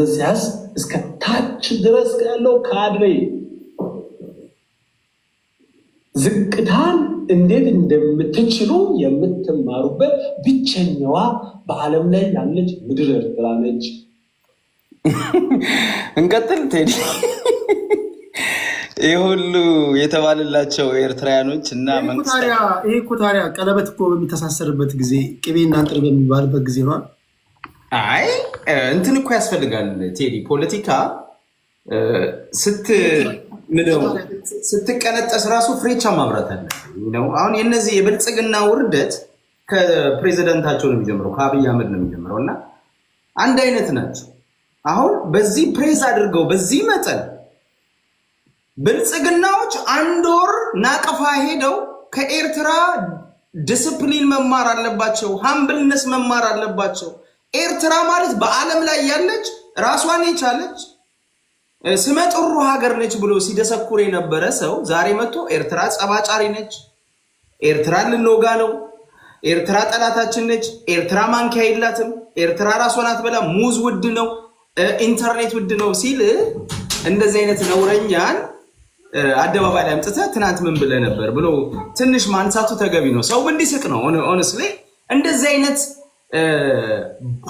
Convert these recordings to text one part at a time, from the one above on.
መለስ ሲያዝ እስከ ታች ድረስ ያለው ካድሬ ዝቅታን እንዴት እንደምትችሉ የምትማሩበት ብቸኛዋ በዓለም ላይ ያለች ምድር ኤርትራ ነች። እንቀጥል ቴዲ። ይህ ሁሉ የተባለላቸው ኤርትራውያኖች እና ይሄ እኮ ታዲያ ቀለበት እኮ በሚተሳሰርበት ጊዜ ቅቤና ጥር በሚባልበት ጊዜ ነው። አይ እንትን እኮ ያስፈልጋል ቴዲ። ፖለቲካ ስትቀነጠስ ራሱ ፍሬቻ ማብራት አለ ነው። አሁን የነዚህ የብልጽግና ውርደት ከፕሬዚደንታቸው ነው የሚጀምረው፣ ከአብይ አህመድ ነው የሚጀምረው እና አንድ አይነት ናቸው። አሁን በዚህ ፕሬዝ አድርገው በዚህ መጠን ብልጽግናዎች አንድ ወር ናቀፋ ሄደው ከኤርትራ ዲስፕሊን መማር አለባቸው፣ ሃምብልነስ መማር አለባቸው። ኤርትራ ማለት በዓለም ላይ ያለች ራሷን የቻለች ስመጥሩ ሀገር ነች ብሎ ሲደሰኩር የነበረ ሰው ዛሬ መጥቶ ኤርትራ ጸባጫሪ ነች፣ ኤርትራ ልንወጋ ነው፣ ኤርትራ ጠላታችን ነች፣ ኤርትራ ማንኪያ የላትም፣ ኤርትራ ራሷን አትበላ፣ ሙዝ ውድ ነው፣ ኢንተርኔት ውድ ነው ሲል እንደዚህ አይነት ነውረኛን አደባባይ ላይ አምጥተህ ትናንት ምን ብለህ ነበር ብሎ ትንሽ ማንሳቱ ተገቢ ነው። ሰው እንዲስቅ ነው። ሆነስሊ እንደዚህ አይነት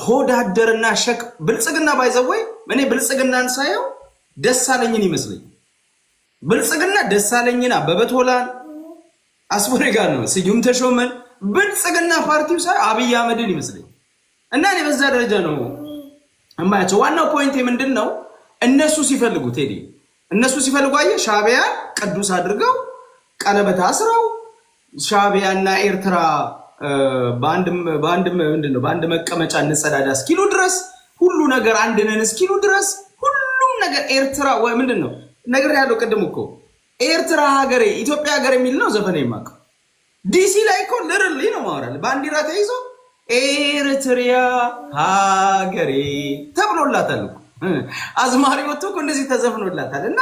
ሆዳደርና ሸክ ብልጽግና ባይዘወይ እኔ ብልጽግናን ሳየው ደሳለኝን ይመስለኝ። ብልጽግና ደሳለኝን፣ አበበ ቶላን፣ አስወሬጋ ነው ስዩም ተሾመን ብልጽግና ፓርቲው ሳይ አብይ አህመድን ይመስለኝ እና እኔ በዛ ደረጃ ነው እማያቸው። ዋናው ፖይንት ምንድን ነው? እነሱ ሲፈልጉ ቴዲ እነሱ ሲፈልጉ አየህ ሻዕቢያ ቅዱስ አድርገው ቀለበት አስረው ሻዕቢያና ኤርትራ በአንድ መቀመጫ እንጸዳዳ እስኪሉ ድረስ ሁሉ ነገር አንድ ነን እስኪሉ ድረስ ሁሉም ነገር ኤርትራ ወይ ምንድነው ነገር ያለው ቅድም እኮ ኤርትራ ሀገሬ ኢትዮጵያ ሀገር የሚል ነው ዘፈን የማውቀው። ዲሲ ላይ እኮ ልርሊ ነው ማወራል ባንዲራ ተይዞ ኤርትሪያ ሀገሬ ተብሎላታል እኮ አዝማሪ ወጥቶ እኮ እንደዚህ ተዘፍኖላታል። እና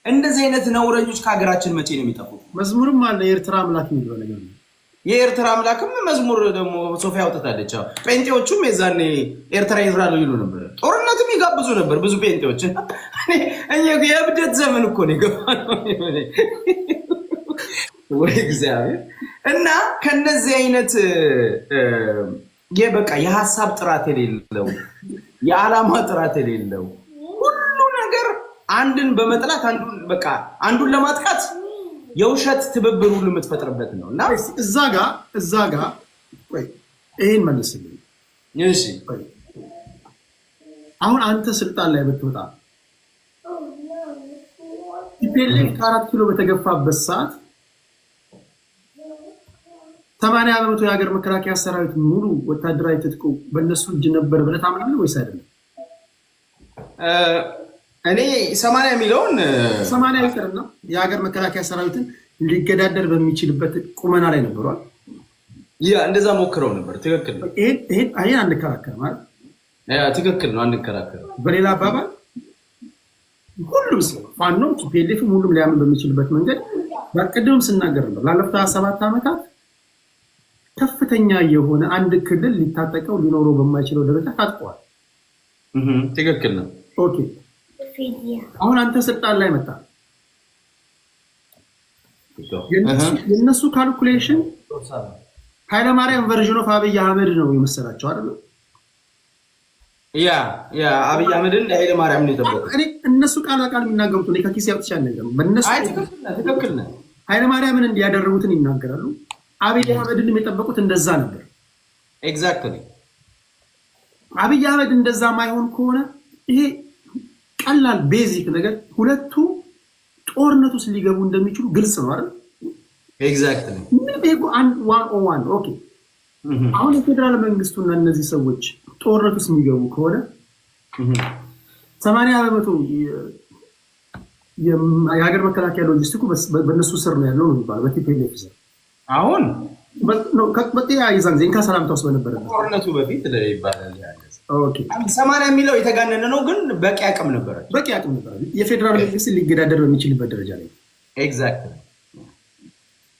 እንደዚህ አይነት ነውረኞች ከሀገራችን መቼ ነው የሚጠፉት? መዝሙርም አለ የኤርትራ አምላክ የሚለው ነገር ነው። የኤርትራ አምላክም መዝሙር ደግሞ ሶፊያ አውጥታለች። ጴንጤዎቹም የዛኔ ኤርትራ ይዝራሉ ይሉ ነበር። ጦርነትም ይጋብዙ ነበር ብዙ ጴንጤዎች። እኛ የእብደት ዘመን እኮ ነው የገባነው ወይ እግዚአብሔር። እና ከነዚህ አይነት በቃ የሀሳብ ጥራት የሌለው የዓላማ ጥራት የሌለው ሁሉ ነገር አንድን በመጥላት አንዱን ለማጥቃት የውሸት ትብብር ሁሉ የምትፈጥርበት ነው። እና እዛ ጋ ይሄን መልስልኝ። እሺ አሁን አንተ ስልጣን ላይ ብትወጣ ቲፒኤልኤፍ ከ4 ኪሎ በተገፋበት ሰዓት 80% የሀገር መከላከያ ሰራዊት ሙሉ ወታደራዊ ትጥቁ በእነሱ እጅ ነበር ብለህ ታምናለህ ወይስ አይደለም? እኔ 80 የሚለውን 80 ይቅርና የሀገር መከላከያ ሰራዊትን ሊገዳደር በሚችልበት ቁመና ላይ ነበሯል። እንደዛ ሞክረው ነበር። ትክክል ነው። ይሄን አንከራከር ማለት ትክክል ነው። አንከራከር። በሌላ አባባል ሁሉም ሰው ፋኖም ቲፒኤልኤፍም ሁሉም ሊያምን በሚችልበት መንገድ በቅድም ስናገር ነበር። ላለፉት 27 ዓመታት ከፍተኛ የሆነ አንድ ክልል ሊታጠቀው ሊኖረው በማይችለው ደረጃ ታጥቀዋል። ትክክል ነው። ኦኬ አሁን አንተ ስልጣን ላይ መጣ። የነሱ ካልኩሌሽን ኃይለማርያም ቨርዥን ኦፍ አብይ አህመድ ነው የመሰላቸው አይደል? አብይ አህመድን ኃይለማርያም ነው የጠበቁት። እነሱ ቃል በቃል የሚናገሩት ነው። ከኪስ ያውጥቻ ነገር በእነሱ ትክክል ነው። ኃይለማርያምን እንዲያደርጉትን ይናገራሉ። አብይ አህመድን የጠበቁት እንደዛ ነበር። ኤግዛክትሊ። አብይ አህመድ እንደዛ ማይሆን ከሆነ ይሄ ቀላል ቤዚክ ነገር ሁለቱ ጦርነት ውስጥ ሊገቡ እንደሚችሉ ግልጽ ነው አይደል? ኤግዛክትሊ። ምን ቤጎ ዋን ኦኬ። አሁን የፌደራል መንግስቱና እነዚህ ሰዎች ጦርነት ውስጥ የሚገቡ ከሆነ 80% የሀገር መከላከያ ሎጂስቲኩ በእነሱ ስር ነው ያለው ነው የሚባለው በቲፒኤልኤፍ ስር። አሁን በጤና ይዛን ዜንካ ሰላምታ ውስጥ በነበረ ጦርነቱ በፊት ይባላል። ኦኬ 80 የሚለው የተጋነነ ነው፣ ግን በቂ አቅም ነበረ። የፌደራል መንግስት ሊገዳደር በሚችልበት ደረጃ ላይ ኤግዛክትሊ።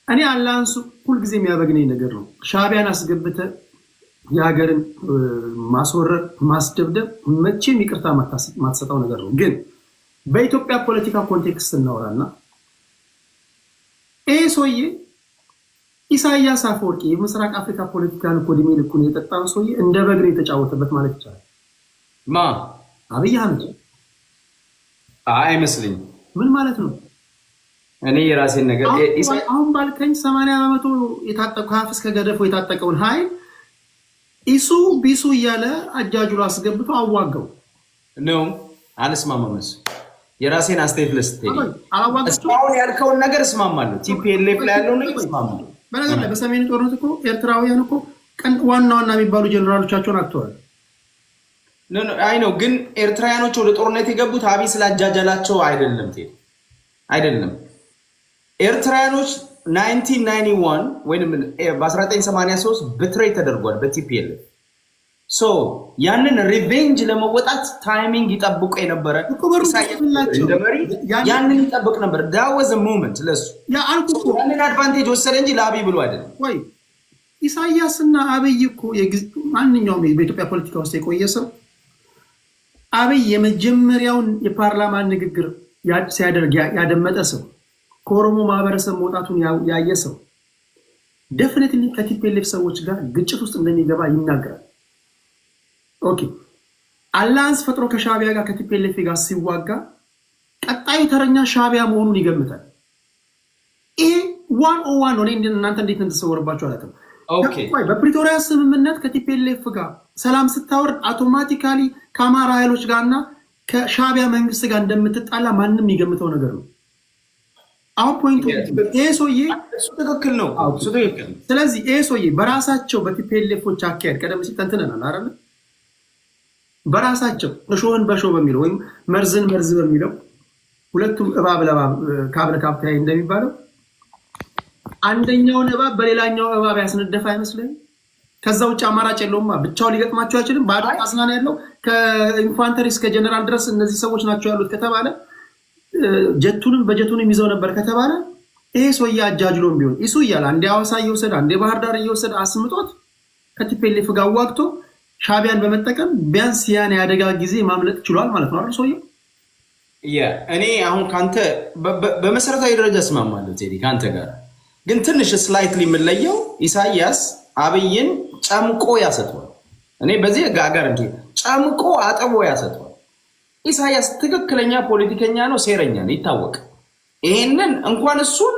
እኔ አላንሱ ሁልጊዜ የሚያበግነኝ ነገር ነው። ሻዕቢያን አስገብተህ የሀገርን ማስወረር ማስደብደብ መቼም ይቅርታ ማትሰጠው ነገር ነው። ግን በኢትዮጵያ ፖለቲካ ኮንቴክስት እናወራና ይሄ ሰውዬ ኢሳያስ አፈወርቂ የምስራቅ አፍሪካ ፖለቲካን እኮ እድሜ ልኩን የጠጣን ሰውዬ እንደ በግሬ የተጫወተበት ማለት ይቻላል። አብይ አህመድ አይመስልኝም። ምን ማለት ነው? እኔ የራሴን ነገር አሁን ባልከኝ 80% የታጠቁ ከአፍ እስከ ገደፉ የታጠቀውን ኃይል ኢሱ ቢሱ እያለ አጃጁሎ አስገብቶ አዋጋው ነው። አልስማማም። የራሴን አስተያየት ልስጥ። እስካሁን ያልከውን ነገር እስማማለሁ። ቲፒኤልኤፍ ላይ ያለው ነገር እስማማለሁ። በነገር ላይ በሰሜኑ ጦርነት እኮ ኤርትራውያን እኮ ዋና ዋና የሚባሉ ጀነራሎቻቸውን አጥተዋል። አይ ነው ግን ኤርትራውያኖች ወደ ጦርነት የገቡት አብይ ስላጃጃላቸው አይደለም። አይደለም ኤርትራውያኖች 1991 ወይም በ1983 ብትሬይ ተደርጓል በቲፒኤልኤፍ። ያንን ሪቬንጅ ለመወጣት ታይሚንግ ይጠብቁ የነበረ ያንን ይጠብቅ ነበር። ዳወዘ ሞመንት ለሱ ያንን አድቫንቴጅ ወሰደ እንጂ ለአብይ ብሎ አይደለም። ወይ ኢሳያስና አብይ እኮ ማንኛውም በኢትዮጵያ ፖለቲካ ውስጥ የቆየ ሰው አብይ የመጀመሪያውን የፓርላማ ንግግር ሲያደርግ ያደመጠ ሰው ከኦሮሞ ማህበረሰብ መውጣቱን ያየ ሰው ደፍኒትሊ ከቲፒኤልኤፍ ሰዎች ጋር ግጭት ውስጥ እንደሚገባ ይናገራል። ኦኬ አላንስ ፈጥሮ ከሻቢያ ጋር ከቲፒኤልኤፍ ጋር ሲዋጋ ቀጣዩ ተረኛ ሻቢያ መሆኑን ይገምታል። ይሄ 101 ነው። እናንተ እንዴት እንደተሰወረባችሁ አላውቅም። ኦኬ በፕሪቶሪያ ስምምነት ከቲፒኤልኤፍ ጋር ሰላም ስታወርድ አውቶማቲካሊ ከአማራ ኃይሎች ጋርና ከሻቢያ መንግስት ጋር እንደምትጣላ ማንም የሚገምተው ነገር ነው። አሁን ፖይንቱ ይሄ ሰውዬ ትክክል ነው። ስለዚህ ይሄ ሰውዬ በራሳቸው በቲፒኤልኤፎች አካሄድ ቀደም ሲል ተንትነናል አይደል? በራሳቸው እሾህን በሾህ በሚለው ወይም መርዝን መርዝ በሚለው ሁለቱም እባብ ለባብ ካብ ለካብ ተያይ እንደሚባለው አንደኛውን እባብ በሌላኛው እባብ ያስነደፈ አይመስልም? ከዛ ውጭ አማራጭ የለውማ። ብቻው ሊገጥማቸው አይችልም። ባዶ አስናና ያለው ከኢንፋንተሪ እስከ ጀነራል ድረስ እነዚህ ሰዎች ናቸው ያሉት ከተባለ ጀቱንም በጀቱንም ይዘው ነበር ከተባለ ይሄ ሰውዬ አጃጅሎም ቢሆን ኢሱ እያለ አንዴ ሐዋሳ እየወሰደ አንዴ ባህር ዳር እየወሰደ አስምጦት ከቲፒኤልኤፍ ጋር ዋግቶ ሻቢያን በመጠቀም ቢያንስ ያን ያደጋ ጊዜ ማምለጥ ችሏል ማለት ነው አይደል? ሰውዬው እኔ አሁን ካንተ በመሰረታዊ ደረጃ እስማማለሁ ቴዲ ካንተ ጋር። ግን ትንሽ ስላይትሊ የምንለየው ኢሳያስ አብይን ጨምቆ ያሰጥቷል። እኔ በዚህ ጋር እንዴ ጨምቆ አጥቦ ያሰጥቷል። ኢሳያስ ትክክለኛ ፖለቲከኛ ነው፣ ሴረኛ ነው፣ ይታወቅ። ይሄንን እንኳን እሱን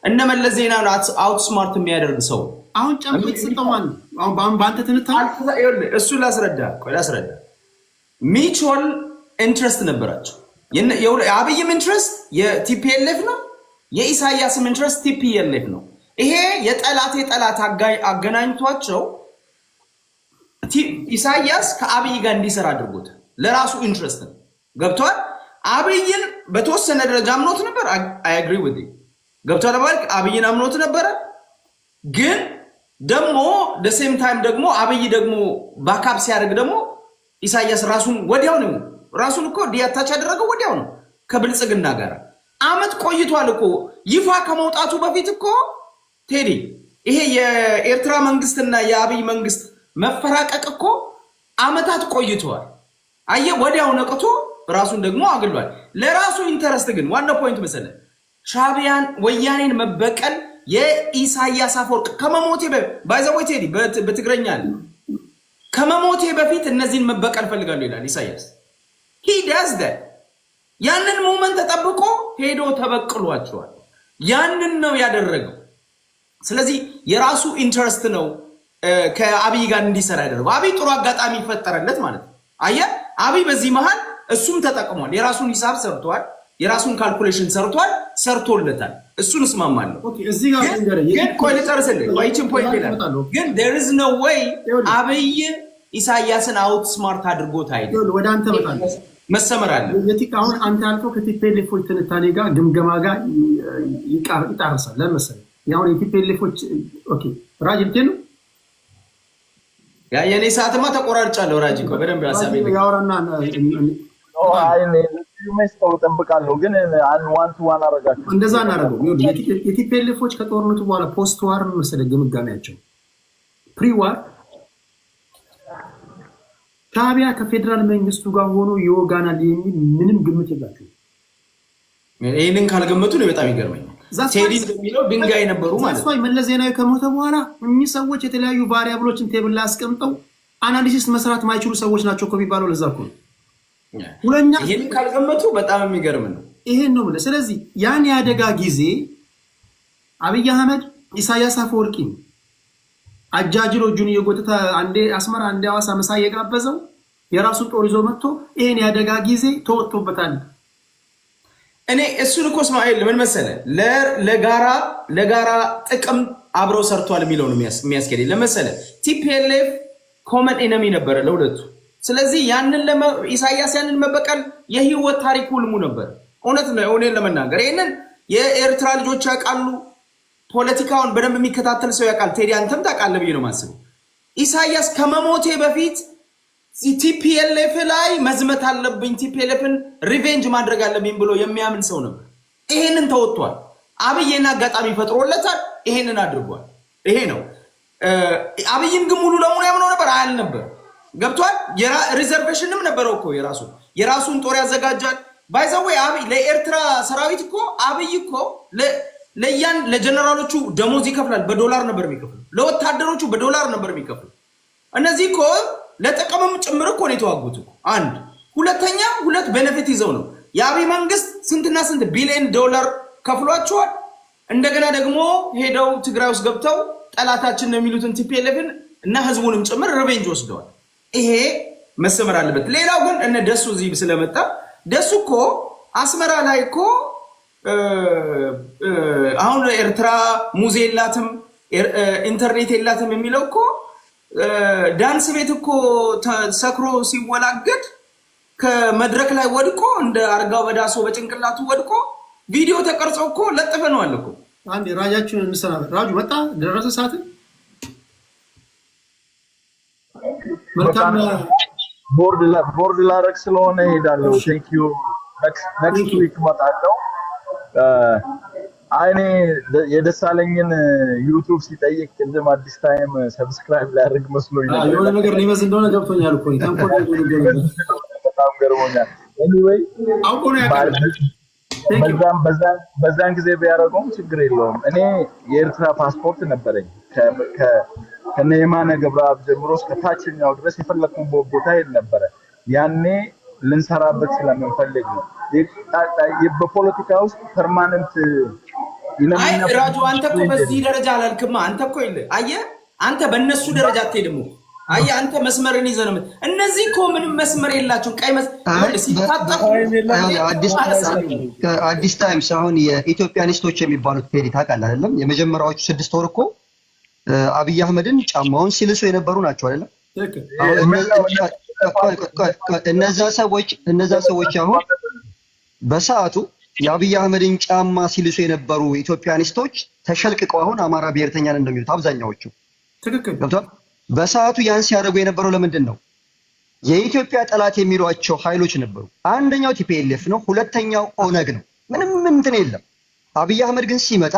እነመለስ ዜናን አውትስማርት የሚያደርግ ሰው አሁን ጨምቆ የተሰጠው ማለት አሁን በአንተ ትንታኔ እሱ ላስረዳ ሚቹዋል ኢንትረስት ነበራቸው። የአብይም ኢንትረስት የቲፒኤልኤፍ ነው፣ የኢሳያስም ኢንትረስት ቲፒኤልኤፍ ነው። ይሄ የጠላት አገናኝቷቸው ኢሳያስ ከአብይ ጋር እንዲሰራ አድርጎታል። ለራሱ ኢንትረስት ነው። ገብቷል። አብይን በተወሰነ ደረጃ አምኖት ነበር። አይ አግሪ ዊዝ ዩ ገብቷል። ማለት አብይን አምኖት ነበረ። ግን ደግሞ ሴም ታይም ደግሞ አብይ ደግሞ ባካፕ ሲያደርግ ደግሞ ኢሳያስ ራሱን ወዲያው ነው ራሱን እኮ ዲያታች ያደረገው ወዲያው ነው ከብልጽግና ጋር አመት ቆይቷል እኮ ይፋ ከመውጣቱ በፊት እኮ ቴዲ ይሄ የኤርትራ መንግስትና የአብይ መንግስት መፈራቀቅ እኮ አመታት ቆይቷል። አየ ወዲያው ነቅቶ ራሱን ደግሞ አግሏል። ለራሱ ኢንተረስት ግን ዋና ፖይንት መሰለህ ሻቢያን ወያኔን መበቀል የኢሳያስ አፈወርቅ ከመሞቴ ባይዘው ቴዲ በትግረኛ ከመሞቴ በፊት እነዚህን መበቀል ፈልጋለሁ ይላል ኢሳያስ። he does that ያንን ሞመንት ተጠብቆ ሄዶ ተበቅሏቸዋል። ያንን ነው ያደረገው። ስለዚህ የራሱ ኢንተረስት ነው ከአብይ ጋር እንዲሰራ ያደረገው። አብይ ጥሩ አጋጣሚ ይፈጠረለት ማለት ነው። አየህ አብይ በዚህ መሃል እሱም ተጠቅሟል። የራሱን ሂሳብ ሰርቷል። የራሱን ካልኩሌሽን ሰርቶለታል። እሱን እስማማለሁ። እዚህ ጋር ግን ቆይ ልጨርስልህ። ቆይችን ፖይንት ይላል። ግን there is no way አብይ ኢሳያስን አውት ስማርት አድርጎት አይደል? ወደ አንተ መጣለሁ መሰመር አለ። አሁን አንተ ያልከው ከቲፒኤልኤፎች ትንታኔ ጋር ግምገማ ጋር ይጣርሳል። ለምሳሌ ያው የቲፒኤልኤፎች ኦኬ ራጅ እንትን ነው ያ የኔ ሰዓትማ ተቆራርጫለሁ። ራጅ እኮ በደንብ ሐሳብ ያወራና መስጠው ጠብቃለሁ። ግን ዋን ቱ ዋን አረጋችሁ እንደዛ እናደርገው። የቲፒኤልኤፎች ከጦርነቱ በኋላ ፖስት ዋር መሰለ ግምጋሜያቸው ፕሪ ዋር ሻዕቢያ ከፌዴራል መንግስቱ ጋር ሆኖ ይወጋናል የሚል ምንም ግምት የላቸውም። ይህንን ካልገመቱ ነው በጣም ይገርመኛል። ቴዲ እንደሚለው ድንጋይ ነበሩ ማለት ነው። መለስ ዜናዊ ከሞተ በኋላ እኚህ ሰዎች የተለያዩ ቫሪያብሎችን ቴብል ላይ አስቀምጠው አናሊሲስ መስራት ማይችሉ ሰዎች ናቸው እኮ የሚባለው ለዛ እኮ ነው። ይህንን ካልገመቱ በጣም የሚገርም ነው። ይሄን ነው የምልህ። ስለዚህ ያን የአደጋ ጊዜ አብይ አህመድ ኢሳያስ አፈወርቂን አጃጅሎ እጁን እየጎተተ አንዴ አስመራ አንዴ ሐዋሳ ምሳ እየጋበዘው የራሱን ጦር ይዞ መጥቶ ይሄን የአደጋ ጊዜ ተወጥቶበታል። እኔ እሱን እኮ እስማኤል ምን መሰለህ ለጋራ ጥቅም አብረው ሰርቷል የሚለው ነው የሚያስኬድ። ለመሰለህ ቲፒኤልኤፍ ኮመን ኤነሚ ነበረ ለሁለቱ። ስለዚህ ያንን ኢሳያስ ያንን መበቀል የህይወት ታሪክ ሁልሙ ነበር። እውነት ነው። እውነን ለመናገር ይሄንን የኤርትራ ልጆች ያውቃሉ። ፖለቲካውን በደንብ የሚከታተል ሰው ያውቃል። ቴዲ አንተም ታውቃለህ ብዬ ነው የማስበው። ኢሳያስ ከመሞቴ በፊት ቲፒኤልኤፍ ላይ መዝመት አለብኝ፣ ቲፒኤልኤፍን ሪቬንጅ ማድረግ አለብኝ ብሎ የሚያምን ሰው ነበር። ይሄንን ተወጥቷል። አብይን አጋጣሚ ፈጥሮለታል። ይሄንን አድርጓል። ይሄ ነው። አብይን ግን ሙሉ ለሙሉ ያምነው ነበር አልነበር? ገብቷል። ሪዘርቬሽንም ነበረው እኮ የራሱን ጦር ያዘጋጃል። ባይዘዌ አብይ ለኤርትራ ሰራዊት እኮ አብይ እኮ ለጀነራሎቹ ደሞዝ ይከፍላል። በዶላር ነበር የሚከፍሉ። ለወታደሮቹ በዶላር ነበር የሚከፍሉ። እነዚህ እኮ ለጥቅምም ጭምር እኮ ነው የተዋጉት እኮ። አንድ ሁለተኛ ሁለት ቤኔፊት ይዘው ነው የአብይ መንግስት ስንትና ስንት ቢሊዮን ዶላር ከፍሏቸዋል። እንደገና ደግሞ ሄደው ትግራይ ውስጥ ገብተው ጠላታችን ነው የሚሉትን ቲፒኤልኤፍን እና ህዝቡንም ጭምር ሪቬንጅ ወስደዋል። ይሄ መሰመር አለበት። ሌላው ግን እነ ደሱ እዚህ ስለመጣ ደሱ እኮ አስመራ ላይ እኮ አሁን ኤርትራ ሙዜ የላትም ኢንተርኔት የላትም የሚለው እኮ ዳንስ ቤት እኮ ሰክሮ ሲወላገድ ከመድረክ ላይ ወድቆ እንደ አርጋው በዳሶ በጭንቅላቱ ወድቆ ቪዲዮ ተቀርጾ እኮ ለጥፈነዋል እኮ። አንዴ ራጃችሁን እንሰናበት። ራጁ መጣ ደረሰ ሰዓት መልካም ቦርድ ላረግ ስለሆነ ሄዳለሁ። ቴንክ ዩ ኔክስት ዊክ እመጣለሁ። አይኔ የደሳለኝን ዩቲዩብ ሲጠይቅ ቅድም አዲስ ታይም ሰብስክራይብ ላደርግ መስሎኝ ነበር። የሆነ ነገር ሊመዝ እንደሆነ ገብቶኛል እኮ በጣም ገርሞኛል። ኤኒዌይ አውቆ ነው ያውቃል። በዛን ጊዜ ቢያደርገውም ችግር የለውም። እኔ የኤርትራ ፓስፖርት ነበረኝ ከነ የማነ ገብረአብ ጀምሮ እስከ ታችኛው ድረስ የፈለኩን ቦታ ሄድ ነበረ። ያኔ ልንሰራበት ስለምንፈልግ ነው። በፖለቲካ ውስጥ ፐርማነንት ራጁ አንተ እኮ በዚህ ደረጃ አላልክማ። አንተ እኮ አየህ፣ አንተ በእነሱ ደረጃ አትሄድም። አየህ፣ አንተ መስመርን ይዘህ ነው። እነዚህ እኮ ምንም መስመር የላቸውም። ቀይ አዲስ ታይምስ አሁን የኢትዮጵያኒስቶች የሚባሉት ፔዲ ታውቃለህ አይደለም? የመጀመሪያዎቹ 6 ወር እኮ አብይ አህመድን ጫማውን ሲልሱ የነበሩ ናቸው አይደለም? እነዛ ሰዎች አሁን በሰዓቱ የአብይ አህመድን ጫማ ሲልሱ የነበሩ ኢትዮጵያኒስቶች ተሸልቅቀው አሁን አማራ ብሔርተኛ ነን እንደሚሉት አብዛኛዎቹ። ትክክል ገብቷል። በሰዓቱ ያን ሲያደርጉ የነበረው ለምንድን ነው? የኢትዮጵያ ጠላት የሚሏቸው ኃይሎች ነበሩ። አንደኛው ቲፒኤልኤፍ ነው፣ ሁለተኛው ኦነግ ነው። ምንም እንትን የለም። አብይ አህመድ ግን ሲመጣ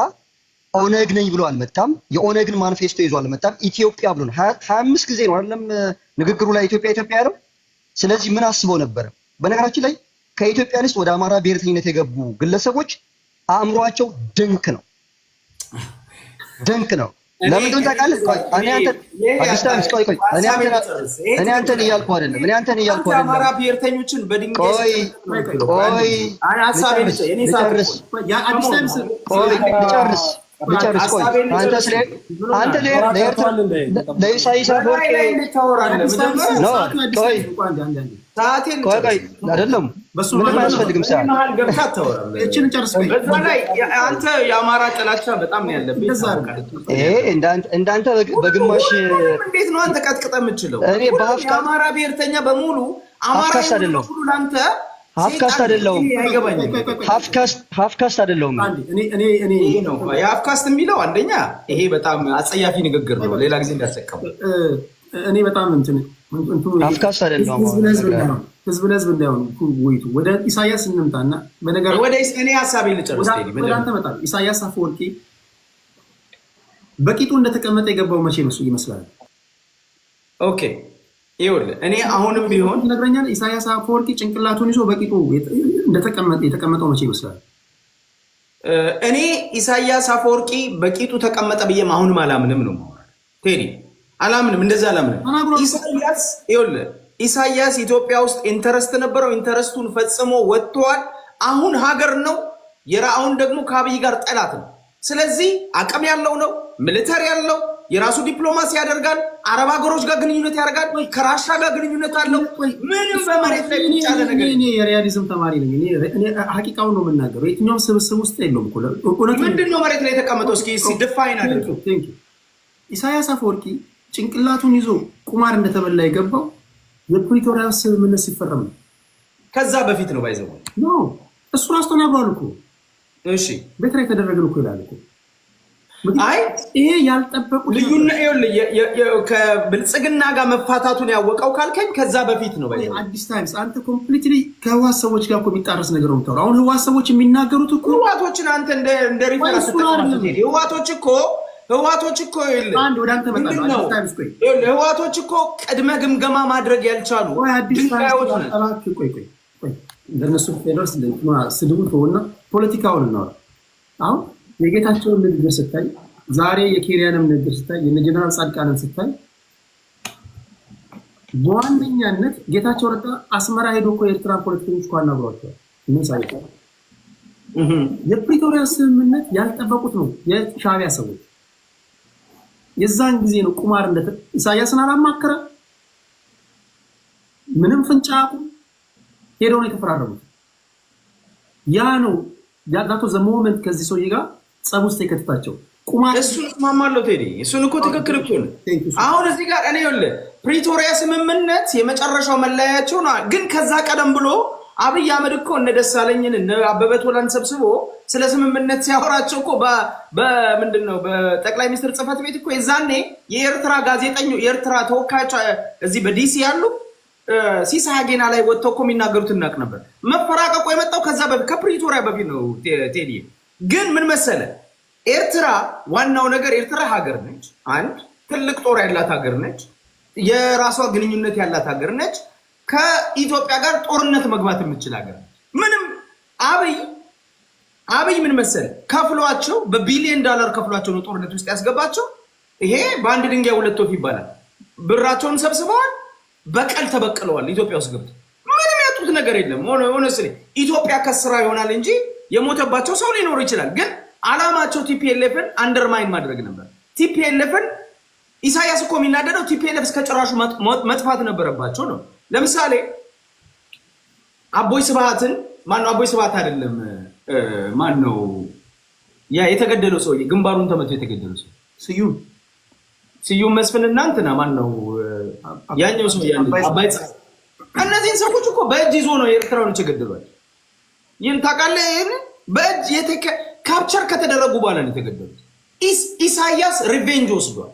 ኦነግ ነኝ ብሎ አልመጣም። የኦነግን ማኒፌስቶ ይዞ አልመጣም። ኢትዮጵያ ብሎ ነው 25 ጊዜ ነው አይደለም ንግግሩ ላይ ኢትዮጵያ ያለው። ስለዚህ ምን አስበው ነበረ? በነገራችን ላይ ከኢትዮጵያኒስት ወደ አማራ ብሔርተኝነት የገቡ ግለሰቦች አእምሯቸው ድንክ ነው። ለምን ታውቃለህ? እኔ አንተን እያልኩ አይደለም። አማራ ብሔርተኞችን በድንጋይ ልጨርስ። አንተ ለኢሳያስ አፈወርቂ አይደለም ምንም አያስፈልግም። አንተ የአማራ ጥላቻ በጣም ነው ያለብህ። እንዳንተ በግማሽ እንዴት ነው አንተ ቀጥቅጠህ የምትችለው? እኔ የአማራ ብሔርተኛ በሙሉ አማራ አይደለም። ለአንተ ሀፍካስት አይደለሁም። ሀፍካስት አይደለሁም። የሀፍካስት የሚለው አንደኛ ይሄ በጣም አጸያፊ ንግግር ነው። ሌላ ጊዜ እንዳትጠቀሙ። እኔ በጣም ሀፍካስት አይደለሁም። ህዝብ ለህዝብ እንዳይሆን ውይይቱ ወደ ኢሳያስ እንምጣና ወደ እኔ ሀሳቤን ልጨርስ። ወደ አንተ እመጣለሁ። ኢሳያስ አፈወርቂ በቂጡ እንደተቀመጠ የገባው መቼ ነው ይመስላል? ኦኬ ይኸውልህ እኔ አሁንም ቢሆን ነግረኛል። ኢሳያስ አፈወርቂ ጭንቅላቱን ይዞ በቂጡ የተቀመጠው መቼ ይመስላል? እኔ ኢሳያስ አፈወርቂ በቂጡ ተቀመጠ ብዬም አሁንም አላምንም ነው ቴዲ፣ አላምንም፣ እንደዛ አላምንም። ኢሳያስ ይኸውልህ ኢሳያስ ኢትዮጵያ ውስጥ ኢንተረስት ነበረው፣ ኢንተረስቱን ፈጽሞ ወጥቷል። አሁን ሀገር ነው የራአውን ደግሞ ከአብይ ጋር ጠላት ነው። ስለዚህ አቅም ያለው ነው፣ ሚሊተሪ ያለው የራሱ ዲፕሎማሲ ያደርጋል፣ አረብ ሀገሮች ጋር ግንኙነት ያደርጋል፣ ከራሻ ጋር ግንኙነት አለው። ምንም በመሬት ላይ ያለ ነገር እኔ የሪያሊዝም ተማሪ ነኝ። እኔ ሐቂቃውን ነው የምናገረው። የትኛውም ስብስብ ውስጥ የለውም እኮ ምንድን ነው መሬት ላይ የተቀመጠው? እስኪ ዲፋይን አድርገው። ኢሳያስ አፈወርቂ ጭንቅላቱን ይዞ ቁማር እንደተበላ የገባው የፕሪቶሪያ ስምምነት ሲፈረም ነው። ከዛ በፊት ነው ባይዘው ኖ እሱ ራሱ ተናግሯል እኮ። እሺ በትራ የተደረገን እኮ ይላል እኮ። አይ ይሄ ያልጠበቁት ከብልጽግና ጋር መፋታቱን ያወቀው ካልከኝ ከዛ በፊት ነው ባይዘው። አዲስ ታይምስ አንተ ኮምፕሊትሊ ከህዋት ሰዎች ጋር እኮ የሚጣረስ ነገር ነው የምታወራው። አሁን ህዋት ሰዎች የሚናገሩት እኮ ህዋቶችን አንተ እንደ ሪፈረንስ ተጠቅመህ ህዋቶች እኮ አንድ ወደ አንተ መጣሁ። አዲስ ታይምስ ቆይ ህዋቶች እኮ ቅድመ ግምገማ ማድረግ ያልቻሉ ድንጋዮች ናቸው። ቆይ እንደነሱ ፌደርስ ስድቡን ተውና ፖለቲካውን እናወራ። አሁን የጌታቸውን ንግግር ስታይ፣ ዛሬ የኬሪያንም ንግግር ስታይ፣ የጀነራል ጻድቃንን ስታይ፣ በዋነኛነት ጌታቸው ረዳ አስመራ ሄዶ እኮ የኤርትራ ፖለቲከኞች እኮ አናግሯቸዋል። ምን ሳይቀር የፕሪቶሪያ ስምምነት ያልጠበቁት ነው የሻዕቢያ ሰዎች። የዛን ጊዜ ነው ቁማር ኢሳያስን አላማከረ ምንም ፍንጫ ሄደው ነው የተፈራረሙት። ያ ነው ያጋቶ ዘሞመንት ከዚህ ሰውዬ ጋር ጸብ ውስጥ የከተታቸው ቁማር። እሱን እስማማለሁ ቴዲ፣ እሱን እኮ ትክክል እኮ ነው። አሁን እዚህ ጋር እኔ ይኸውልህ ፕሪቶሪያ ስምምነት የመጨረሻው መለያያቸው ነው። ግን ከዛ ቀደም ብሎ አብይ አህመድ እኮ እነ ደሳለኝን እነ አበበ ቶላን ሰብስቦ ስለ ስምምነት ሲያወራቸው እኮ በምንድን ነው በጠቅላይ ሚኒስትር ጽህፈት ቤት እኮ የዛኔ የኤርትራ ጋዜጠኞች የኤርትራ ተወካዮች እዚህ በዲሲ ያሉ ሲሳይ ሀጌና ላይ ወጥተው እኮ የሚናገሩት እናቅ ነበር። መፈራቀቁ የመጣው ከዛ በፊት ከፕሪቶሪያ በፊት ነው ቴዲ። ግን ምን መሰለ ኤርትራ ዋናው ነገር ኤርትራ ሀገር ነች፣ አንድ ትልቅ ጦር ያላት ሀገር ነች፣ የራሷ ግንኙነት ያላት ሀገር ነች፣ ከኢትዮጵያ ጋር ጦርነት መግባት የምትችል ሀገር ነች። ምንም አብይ ምን መሰለ ከፍሏቸው በቢሊዮን ዶላር ከፍሏቸው ነው ጦርነት ውስጥ ያስገባቸው። ይሄ በአንድ ድንጋይ ሁለት ወፍ ይባላል። ብራቸውን ሰብስበዋል፣ በቀል ተበቅለዋል። ኢትዮጵያ ውስጥ ገብተው ምንም ያጡት ነገር የለም። ሆነስሊ ኢትዮጵያ ከስራ ይሆናል እንጂ የሞተባቸው ሰው ሊኖር ይችላል። ግን አላማቸው ቲፒኤልኤፍን አንደርማይን ማድረግ ነበር። ቲፒኤልኤፍን ኢሳያስ እኮ የሚናደደው ቲፒኤልኤፍ እስከ ጭራሹ መጥፋት ነበረባቸው ነው። ለምሳሌ አቦይ ስብሃትን ማነው? አቦይ ስብሃት አይደለም ማነው? ያ የተገደለው ሰውዬ ግንባሩን ተመቶ የተገደለው ሰው ስዩም መስፍን እና እንትና ማነው? ያኛው ሰው አባይ እነዚህን ሰዎች እኮ በእጅ ይዞ ነው የኤርትራውን የተገደሏል። ይህን ታውቃለህ? ይህን በእጅ ካፕቸር ከተደረጉ በኋላ ነው የተገደሉት። ኢሳያስ ሪቬንጅ ወስዷል፣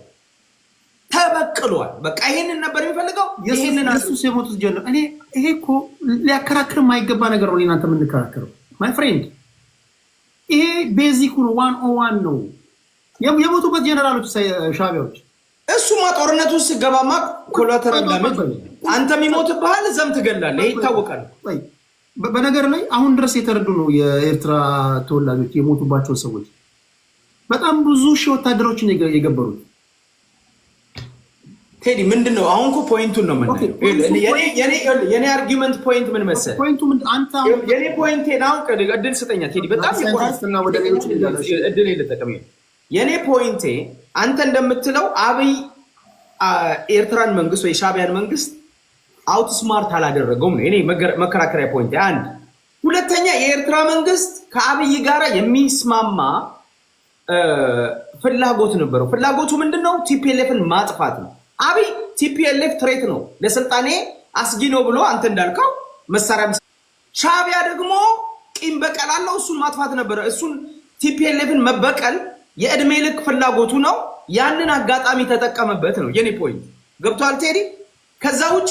ተበቅሏል። በቃ ይሄንን ነበር የሚፈልገው። ይሄንን ኢየሱስ የሞቱት ጀነራል እኔ ይሄ እኮ ሊያከራክር የማይገባ ነገር ነው። እናንተ የምንከራከረው ማይ ፍሬንድ ይሄ ቤዚክ ነው፣ 101 ነው። የሞቱበት ጀነራሎች ሻዕቢያዎች እሱማ ጦርነቱ ውስጥ ገባማ ኮላተራል ዳሜጅ አንተ የሚሞትብሃል፣ እዛም ትገላለህ። ይሄ ይታወቃል። በነገር ላይ አሁን ድረስ የተረዱ ነው የኤርትራ ተወላጆች የሞቱባቸውን ሰዎች በጣም ብዙ ሺህ ወታደሮችን የገበሩት። ቴዲ ምንድነው አሁን እኮ ፖይንቱን ነው የምናየው። የኔ አርጊመንት ፖይንት ምን መሰለህ? የኔ ፖይንቴ ነው። እድል ስጠኛ ቴዲ፣ በጣም እድል ልጠቀም። የኔ ፖይንቴ አንተ እንደምትለው አብይ ኤርትራን መንግስት ወይ ሻዕቢያን መንግስት አውትስማርት አላደረገውም ነው የኔ መከራከሪያ ፖይንቴ። አንድ ሁለተኛ የኤርትራ መንግስት ከአብይ ጋር የሚስማማ ፍላጎት ነበረው። ፍላጎቱ ምንድነው? ቲፒኤልኤፍን ማጥፋት ነው። አብይ ቲፒኤልኤፍ ትሬት ነው ለስልጣኔ አስጊ ነው ብሎ አንተ እንዳልከው መሳሪያ። ሻዕቢያ ደግሞ ቂም በቀል አለው፣ እሱን ማጥፋት ነበረ። እሱን ቲፒኤልኤፍን መበቀል የእድሜ ልክ ፍላጎቱ ነው። ያንን አጋጣሚ ተጠቀመበት ነው የኔ ፖይንት። ገብቷል ቴዲ? ከዛ ውጪ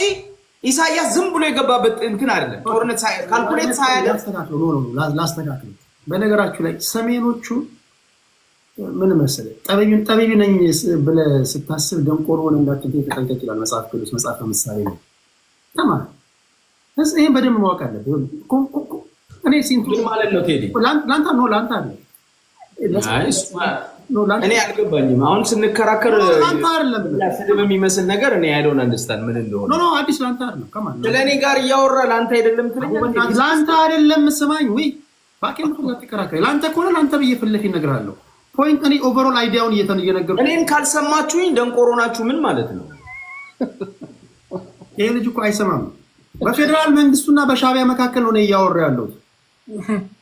ኢሳያስ ዝም ብሎ የገባበት እንትን አይደለም። ጦርነት ካልኩሌት ሳያደርግ ላስተካክለው። በነገራችሁ ላይ ሰሜኖቹ ምን መሰለህ ጠቢብ ነኝ ብለህ ስታስብ ደንቆሮ ሆነህ እንዳትገኝ ተጠንቀቅ ይላል መጽሐፍ ቅዱስ መጽሐፈ ምሳሌ ነው። ተማር። ይሄን በደንብ ማወቅ አለብህ። እኔ ሲንቱ ማለት ነው ቴዲ ላንተ አለ እኔ አልገባኝም። አሁን ስንከራከር ስድብ የሚመስል ነገር እኔ አይዶን አንደርስታንድ ምን እንደሆነ ኖ አዲስ ላንተ አይደለም። ከማን ስለኔ ጋር እያወራ ላንተ አይደለም ትለኛለህ። ላንተ አይደለም ስማኝ ወይ ባቄም ተከራከረ ላንተ ከሆነ ላንተ ብዬ ፍለፊ እነግርሃለሁ። ፖይንት እኔ ኦቨርኦል አይዲያውን እየተነገርኩ እኔን ካልሰማችሁኝ ደንቆሮ ናችሁ ምን ማለት ነው? ይሄ ልጅ እኮ አይሰማም። በፌደራል መንግስቱና በሻቢያ መካከል ነው እያወራ ያለው።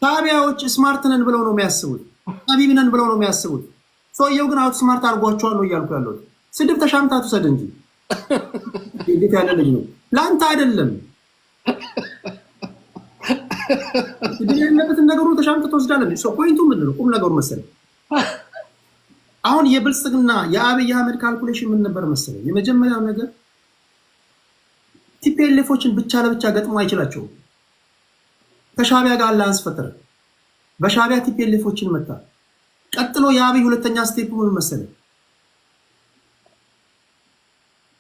ሻቢያዎች ስማርት ነን ብለው ነው የሚያስቡት፣ ጠቢብ ነን ብለው ነው የሚያስቡት። ሰውየው ግን አውት ስማርት አድርጓቸዋል ነው እያልኩ ያለው። ስድብ ተሻምታቱ ሰድ እንጂ እንዴት ያለ ልጅ ነው? ለአንተ አይደለም ግን ያለበትን ነገሩ ተሻምተ ትወስዳለህ። ሰው ፖይንቱ ምንድን ነው? ቁም ነገሩ መሰለህ። አሁን የብልጽግና የአብይ አህመድ ካልኩሌሽን ምን ነበር መሰለህ? የመጀመሪያው ነገር ቲፒኤልኤፎችን ብቻ ለብቻ ገጥሞ አይችላቸውም። ከሻቢያ ጋር አላንስ ፈጠረ፣ በሻቢያ ቲፒኤልኤፎችን መታ። ቀጥሎ የአብይ ሁለተኛ ስቴፕ ምን መሰለህ?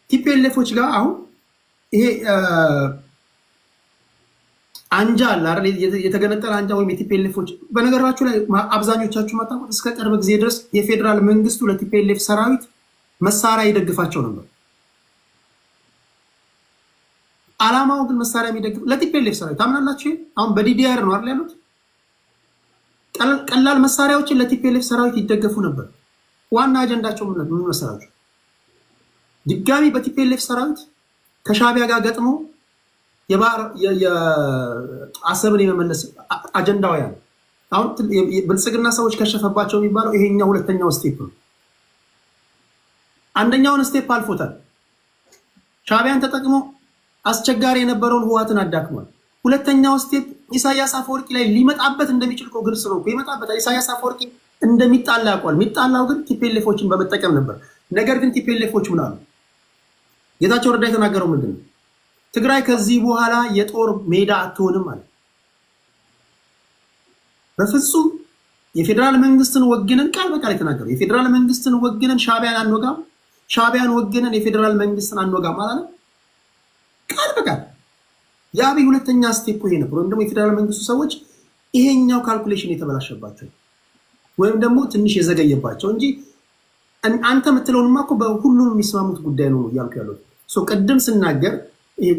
ቲፒኤልኤፎች ጋር አሁን ይሄ አንጃ አለ አይደል? የተገነጠለ አንጃ ወይም የቲፒኤልኤፎች በነገራችሁ ላይ አብዛኞቻችሁ ማጣቁት እስከ ቅርብ ጊዜ ድረስ የፌደራል መንግስቱ ለቲፒኤልኤፍ ሰራዊት መሳሪያ ይደግፋቸው ነበር። አላማው ግን መሳሪያ የሚደግፍ ለቲፒኤልኤፍ ሰራዊት ታምናላችሁ? አሁን በዲዲአር ነው አይደል ያሉት? ቀላል መሳሪያዎችን ለቲፒኤልኤፍ ሰራዊት ይደገፉ ነበር። ዋና አጀንዳቸው ምን መሰላችሁ? ድጋሚ በቲፒኤልኤፍ ሰራዊት ከሻቢያ ጋር ገጥሞ አሰብን የመመለስ አጀንዳው ያ። አሁን ብልጽግና ሰዎች ከሸፈባቸው የሚባለው ይሄኛው ሁለተኛው ስቴፕ ነው። አንደኛውን ስቴፕ አልፎታል። ሻቢያን ተጠቅሞ አስቸጋሪ የነበረውን ህዋትን አዳክሟል። ሁለተኛው ስቴፕ ኢሳያስ አፈወርቂ ላይ ሊመጣበት እንደሚችል እኮ ግልጽ ነው። ይመጣበት ኢሳያስ አፈወርቂ እንደሚጣላ ያውቋል። የሚጣላው ግን ቲፒኤልኤፎችን በመጠቀም ነበር። ነገር ግን ቲፒኤልኤፎች ምን አሉ? ጌታቸው ረዳ የተናገረው ምንድን ነው? ትግራይ ከዚህ በኋላ የጦር ሜዳ አትሆንም አለ። በፍጹም የፌደራል መንግስትን ወግነን ቃል በቃል የተናገረው የፌደራል መንግስትን ወግነን ሻቢያን አንወጋም፣ ሻቢያን ወግነን የፌደራል መንግስትን አንወጋም አላለም። ቃል በቃል የአብይ ሁለተኛ ስቴፕ ይሄ ነበር። ወይም ደግሞ የፌደራል መንግስቱ ሰዎች ይሄኛው ካልኩሌሽን የተበላሸባቸው ወይም ደግሞ ትንሽ የዘገየባቸው እንጂ አንተ የምትለውንማ እኮ በሁሉም የሚስማሙት ጉዳይ ነው እያልኩ ያለው። ቅድም ስናገር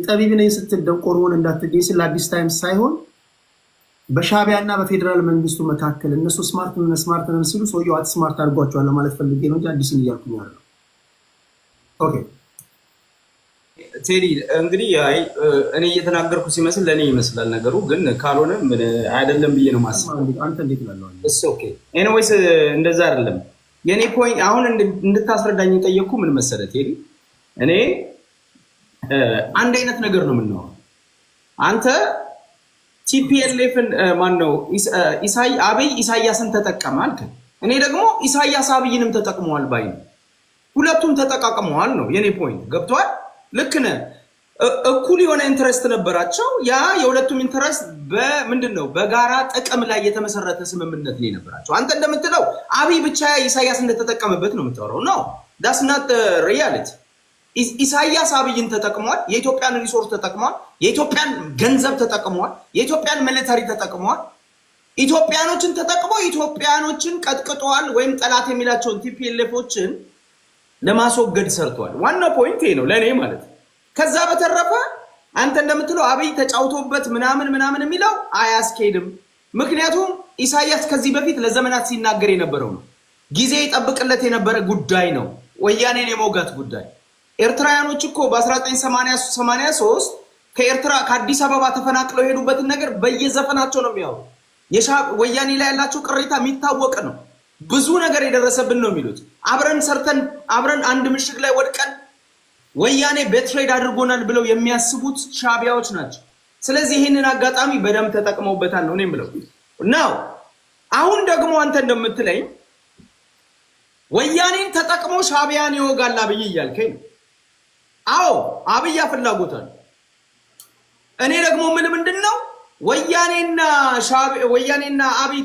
ጠቢብ ነኝ ስትል ደንቆሮውን እንዳትገኝ ስለ አዲስ ታይምስ ሳይሆን በሻቢያ እና በፌደራል መንግስቱ መካከል እነሱ ስማርት ነን ሲሉ ሰውየው አት ስማርት አድርጓቸዋል ለማለት ፈልጌ ነው እንጂ አዲስን እያልኩኝ ያለው። ኦኬ ቴዲ እንግዲህ እኔ እየተናገርኩ ሲመስል ለእኔ ይመስላል ነገሩ፣ ግን ካልሆነ አይደለም ብዬ ነው ማስበው። አንተ እንዴት ላለው ኦኬ ኤኒዌይስ እንደዛ አይደለም የኔ ፖይንት። አሁን እንድታስረዳኝ የጠየቅኩ ምን መሰለህ ቴዲ፣ እኔ አንድ አይነት ነገር ነው የምናወራው። አንተ ቲፒኤልኤፍን ማነው አብይ ኢሳያስን ተጠቀመ አልክ፣ እኔ ደግሞ ኢሳያስ አብይንም ተጠቅመዋል ባይ ነው። ሁለቱም ተጠቃቅመዋል ነው የኔ ፖይንት። ገብቷል? ልክ ነህ። እኩል የሆነ ኢንተረስት ነበራቸው። ያ የሁለቱም ኢንተረስት በምንድን ነው? በጋራ ጥቅም ላይ የተመሰረተ ስምምነት ላይ ነበራቸው። አንተ እንደምትለው አብይ ብቻ ኢሳያስ እንደተጠቀመበት ነው የምታወራው። ነው ዳስ ናት ሪያሊቲ። ኢሳያስ አብይን ተጠቅሟል፣ የኢትዮጵያን ሪሶርስ ተጠቅሟል፣ የኢትዮጵያን ገንዘብ ተጠቅሟል፣ የኢትዮጵያን ሚሊተሪ ተጠቅሟል። ኢትዮጵያኖችን ተጠቅሞ ኢትዮጵያኖችን ቀጥቅጠዋል፣ ወይም ጠላት የሚላቸውን ቲፒኤልኤፎችን ለማስወገድ ሰርቷል። ዋናው ፖይንት ይሄ ነው ለእኔ ማለት ነው። ከዛ በተረፈ አንተ እንደምትለው አብይ ተጫውቶበት ምናምን የሚለው አያስኬድም። ምክንያቱም ኢሳያስ ከዚህ በፊት ለዘመናት ሲናገር የነበረው ነው። ጊዜ ይጠብቅለት የነበረ ጉዳይ ነው፣ ወያኔን የመውጋት ጉዳይ። ኤርትራውያኖች እኮ በ1983 ከኤርትራ ከአዲስ አበባ ተፈናቅለው የሄዱበትን ነገር በየዘፈናቸው ነው የሚያወሩ። ወያኔ ላይ ያላቸው ቅሬታ የሚታወቅ ነው። ብዙ ነገር የደረሰብን ነው የሚሉት። አብረን ሰርተን አብረን አንድ ምሽግ ላይ ወድቀን ወያኔ ቤትሬድ አድርጎናል ብለው የሚያስቡት ሻቢያዎች ናቸው። ስለዚህ ይህንን አጋጣሚ በደንብ ተጠቅመውበታል ነው የምለው። ናው አሁን ደግሞ አንተ እንደምትለኝ ወያኔን ተጠቅሞ ሻቢያን ይወጋል አብይ እያልከኝ ነው። አዎ አብይ ፍላጎታል። እኔ ደግሞ ምንድነው ወያኔና አብይ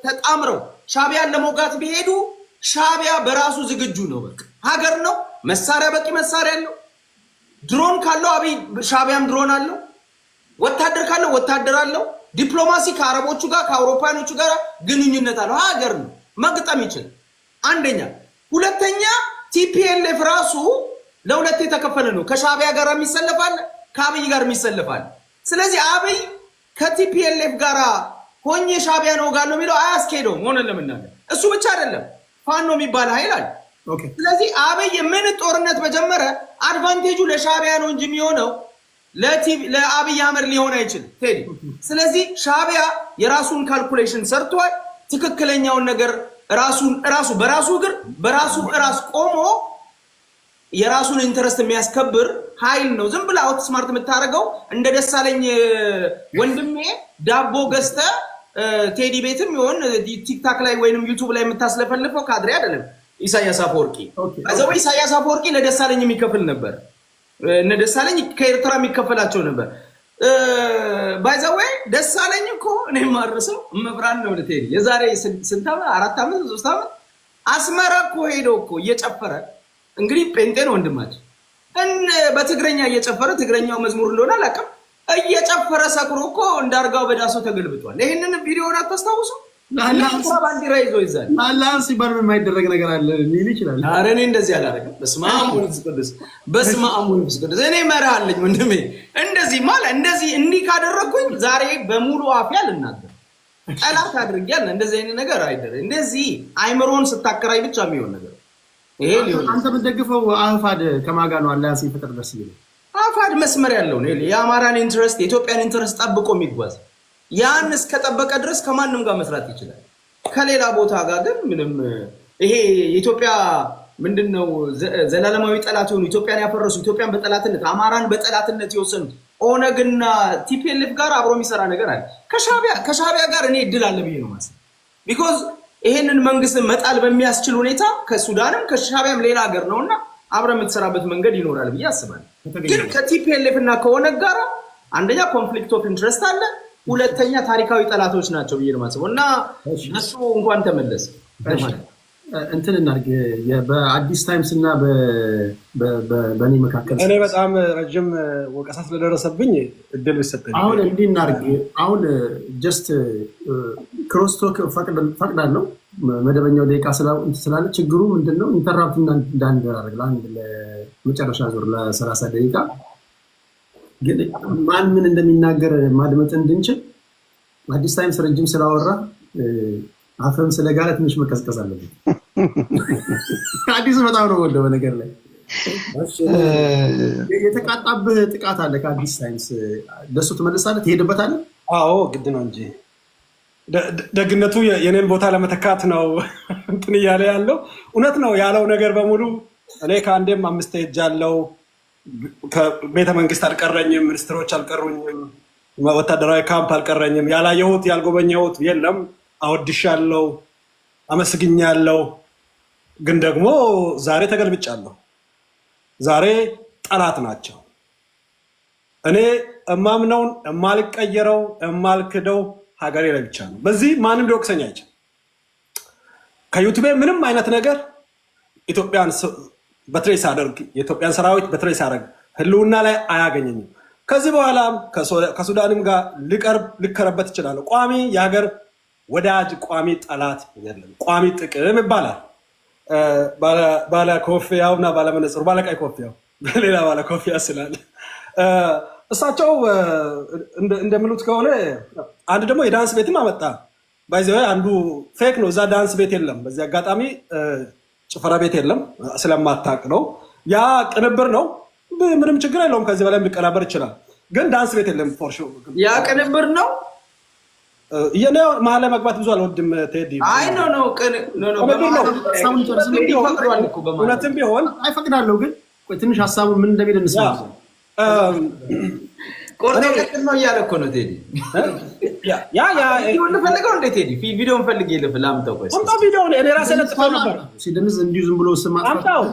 ተጣምረው ሻቢያን ለመውጋት ቢሄዱ ሻቢያ በራሱ ዝግጁ ነው። በቃ ሀገር ነው፣ መሳሪያ በቂ መሳሪያ አለው። ድሮን ካለው አብይ ሻቢያም ድሮን አለው። ወታደር ካለው ወታደር አለው። ዲፕሎማሲ ከአረቦቹ ጋር ከአውሮፓኖቹ ጋር ግንኙነት አለው። ሀገር ነው፣ መግጠም ይችላል። አንደኛ። ሁለተኛ ቲፒኤልኤፍ ራሱ ለሁለት የተከፈለ ነው። ከሻቢያ ጋር የሚሰለፋል፣ ከአብይ ጋር የሚሰለፋል። ስለዚህ አብይ ከቲፒኤልኤፍ ጋር ሆኜ ሻቢያ ነው ጋር ነው የሚለው አያስኬደውም። ሆነ ለምናገር እሱ ብቻ አይደለም ፋኖ የሚባል ኃይል አለ። ስለዚህ አብይ ምን ጦርነት በጀመረ አድቫንቴጁ ለሻቢያ ነው እንጂ የሚሆነው ለአብይ አህመድ ሊሆን አይችልም ቴዲ። ስለዚህ ሻቢያ የራሱን ካልኩሌሽን ሰርቷል። ትክክለኛውን ነገር ራሱ በራሱ እግር በራሱ ራስ ቆሞ የራሱን ኢንተረስት የሚያስከብር ኃይል ነው። ዝም ብላ አውት ስማርት የምታደርገው እንደ ደሳለኝ ወንድሜ ዳቦ ገዝተ ቴዲ ቤትም ይሆን ቲክታክ ላይ ወይንም ዩቲዩብ ላይ የምታስለፈልፈው ካድሬ አይደለም። ኢሳያስ አፈወርቂ አዘው ኢሳያስ አፈወርቂ ለደሳለኝ የሚከፍል ነበር። እነ ደሳለኝ ከኤርትራ የሚከፈላቸው ነበር። ባይዘው ደሳለኝ እኮ እኔ ማርሰው መብራን ነው ለቴዲ የዛሬ ስንት ዓመት 4 ዓመት 3 ዓመት አስመራ እኮ ሄዶ እኮ እየጨፈረ እንግዲህ ጴንጤ ነው ወንድማችን በትግረኛ እየጨፈረ ትግረኛው መዝሙር እንደሆነ አላውቅም እየጨፈረ ሰክሮ እኮ እንዳርጋው በዳሶ ተገልብጧል። ይሄንን ቪዲዮውን አታስታውሱ? ለአላህ ባንዲራ ይዞ ይዛል። አላህ ሲባል የማይደረግ ነገር አለ ሊል ይችላል። ኧረ እኔ እንደዚህ አላደረግም። በስመ አብ ወወልድ ቅዱስ በስመ አብ ወወልድ ቅዱስ እኔ መርሃለኝ ወንድሜ። እንደዚህ ማለት እንደዚህ እንዲህ ካደረኩኝ ዛሬ በሙሉ አፍ ያልናገር ጠላት አድርጊያለሁ። እንደዚህ አይነት ነገር አይደረግ። እንደዚህ አይምሮን ስታከራይ ብቻ የሚሆን ነገር ይሄ ሊሆን አንተ የምትደግፈው አፋድ ከማጋ ነው። አላህ ሲፈጥር ደስ ይላል። አፋድ መስመር ያለው ነው። የአማራን ኢንተረስት የኢትዮጵያን ኢንተረስት ጠብቆ የሚጓዝ ያን እስከጠበቀ ድረስ ከማንም ጋር መስራት ይችላል። ከሌላ ቦታ ጋር ግን ምንም ይሄ የኢትዮጵያ ምንድነው ዘላለማዊ ጠላት ሆኑ ኢትዮጵያን ያፈረሱ ኢትዮጵያን በጠላትነት አማራን በጠላትነት የወሰኑት ኦነግና ቲፒኤልኤፍ ጋር አብሮ የሚሰራ ነገር አለ። ከሻቢያ ጋር እኔ እድል አለ ብዬ ነው ማሰብ። ቢኮዝ ይሄንን መንግስት መጣል በሚያስችል ሁኔታ ከሱዳንም ከሻቢያም ሌላ ሀገር ነውና አብረ የምትሰራበት መንገድ ይኖራል ብዬ አስባለሁ። ግን ከቲፒኤልኤፍ እና ከኦነግ ጋር አንደኛ ኮንፍሊክት ኦፍ ኢንትረስት አለ፣ ሁለተኛ ታሪካዊ ጠላቶች ናቸው ብዬ ነው የማስበው። እና እሱ እንኳን ተመለስ እንትን እናድርግ። በአዲስ ታይምስ እና በእኔ መካከል እኔ በጣም ረጅም ወቀሳ ስለደረሰብኝ እድል ብሰጠኝ አሁን እንዲህ እናድርግ። አሁን ጀስት ክሮስቶክ ፈቅዳለሁ መደበኛው ደቂቃ ስላለ ችግሩ ምንድነው ኢንተራፕት እንዳንደራረግ ለአንድ ለመጨረሻ ዙር ለ30 ደቂቃ ግን ማን ምን እንደሚናገር ማድመጥ እንድንችል አዲስ ታይምስ ረጅም ስላወራ አፈም ስለጋለ ትንሽ መቀዝቀዝ አለበት። አዲስ በጣም ነው ወደ ነገር ላይ የተቃጣብህ ጥቃት አለ ከአዲስ ታይምስ ለሱ ትመልሳለህ ትሄድበታለህ? አዎ ግድ ነው እንጂ ደግነቱ የኔን ቦታ ለመተካት ነው እንትን እያለ ያለው እውነት ነው ያለው ነገር በሙሉ እኔ ከአንዴም 5 ሄጃለሁ። ከቤተ መንግስት አልቀረኝም፣ ሚኒስትሮች አልቀሩኝም፣ ወታደራዊ ካምፕ አልቀረኝም። ያላየሁት ያልጎበኘሁት የለም። አወድሻለሁ፣ አመስግኛለሁ። ግን ደግሞ ዛሬ ተገልብጫለሁ። ዛሬ ጠላት ናቸው። እኔ እማምነውን እማልቀየረው እማልክደው ሀገሬ ላይ ብቻ ነው። በዚህ ማንም ሊወቅሰኝ አይችልም። ከዩቲዩብ ምንም አይነት ነገር ኢትዮጵያን በትሬስ አደርግ የኢትዮጵያን ሰራዊት በትሬስ አደርግ ህልውና ላይ አያገኘኝም። ከዚህ በኋላም ከሱዳንም ጋር ልቀርበት ይችላል። ቋሚ የሀገር ወዳጅ ቋሚ ጠላት የለም። ቋሚ ጥቅም ይባላል። ባለ ኮፍያውና ባለ መነጽሩ ባለ ቀይ ኮፍያው ሌላ ባለ ኮፍያ ስላለ እሳቸው እንደሚሉት ከሆነ አንድ ደግሞ የዳንስ ቤትም አመጣ። ባይዘው አንዱ ፌክ ነው። እዛ ዳንስ ቤት የለም። በዚህ አጋጣሚ ጭፈራ ቤት የለም ስለማታቅ ነው። ያ ቅንብር ነው። ምንም ችግር የለውም። ከዚህ በላይ ሊቀናበር ይችላል። ግን ዳንስ ቤት የለም። ፎርሾ ያ ቅንብር ነው። የኔ መሀል ላይ መግባት ብዙ አልወድም ቴዲ። አይ ኖ እውነትም ቢሆን አይፈቅዳለሁ። ግን ትንሽ ሀሳቡ ምን እንደሚል እንስማ። ቆርጦ ቀጥል ነው እያለ እኮ ነው ቴዲ። ፈልገው እንደ ቴዲ ቪዲዮን ፈልግ የለፍ ላምጠው ቪዲዮን እኔ ራሴ ለጥፌው ነበር። ሲደንዝ እንዲሁ ዝም ብሎ ስማ አምጣው።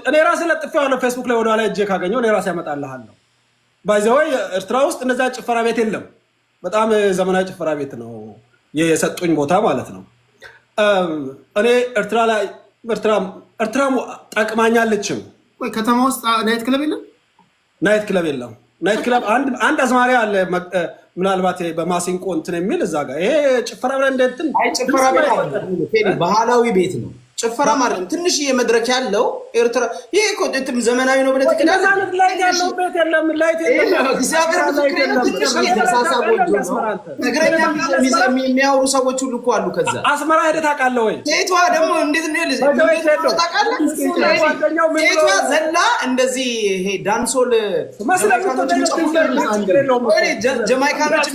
እኔ ራሴ ለጥፌው ነው ፌስቡክ ላይ ወደኋላ እጄ ካገኘው እኔ ራሴ ያመጣልሃለሁ። ባይዘወይ ኤርትራ ውስጥ እነዛ ጭፈራ ቤት የለም። በጣም ዘመናዊ ጭፈራ ቤት ነው የሰጡኝ ቦታ ማለት ነው። እኔ ኤርትራ ላይ ኤርትራ ጠቅማኛለችም። ወይ ከተማ ውስጥ ናይት ክለብ የለም? ናይት ክለብ የለም። ናይት ክለብ አንድ አዝማሪያ አለ፣ ምናልባት በማሲንቆ እንትን የሚል እዛ ጋር ይሄ ጭፈራ ብለን እንደንትን ጭፈራ ባህላዊ ቤት ነው። ጭፈራ ማለት ነው። ትንሽዬ መድረክ ያለው ኤርትራ ይሄ እኮ ዘመናዊ ነው ብለህ ትክዳለህ። ላይት ያለው ቤት የለም። ላይት የለም። እግዚአብሔር ትግረኛ የሚያወሩ ሰዎች ሁሉ እኮ አሉ። ከዛ አስመራ ሄደህ ታውቃለህ ወይ? ሴቷ ደግሞ እንዴት ነው ታውቃለህ? ሴቷ ዘላ እንደዚህ ይሄ ዳንሶል ጀማይካኖች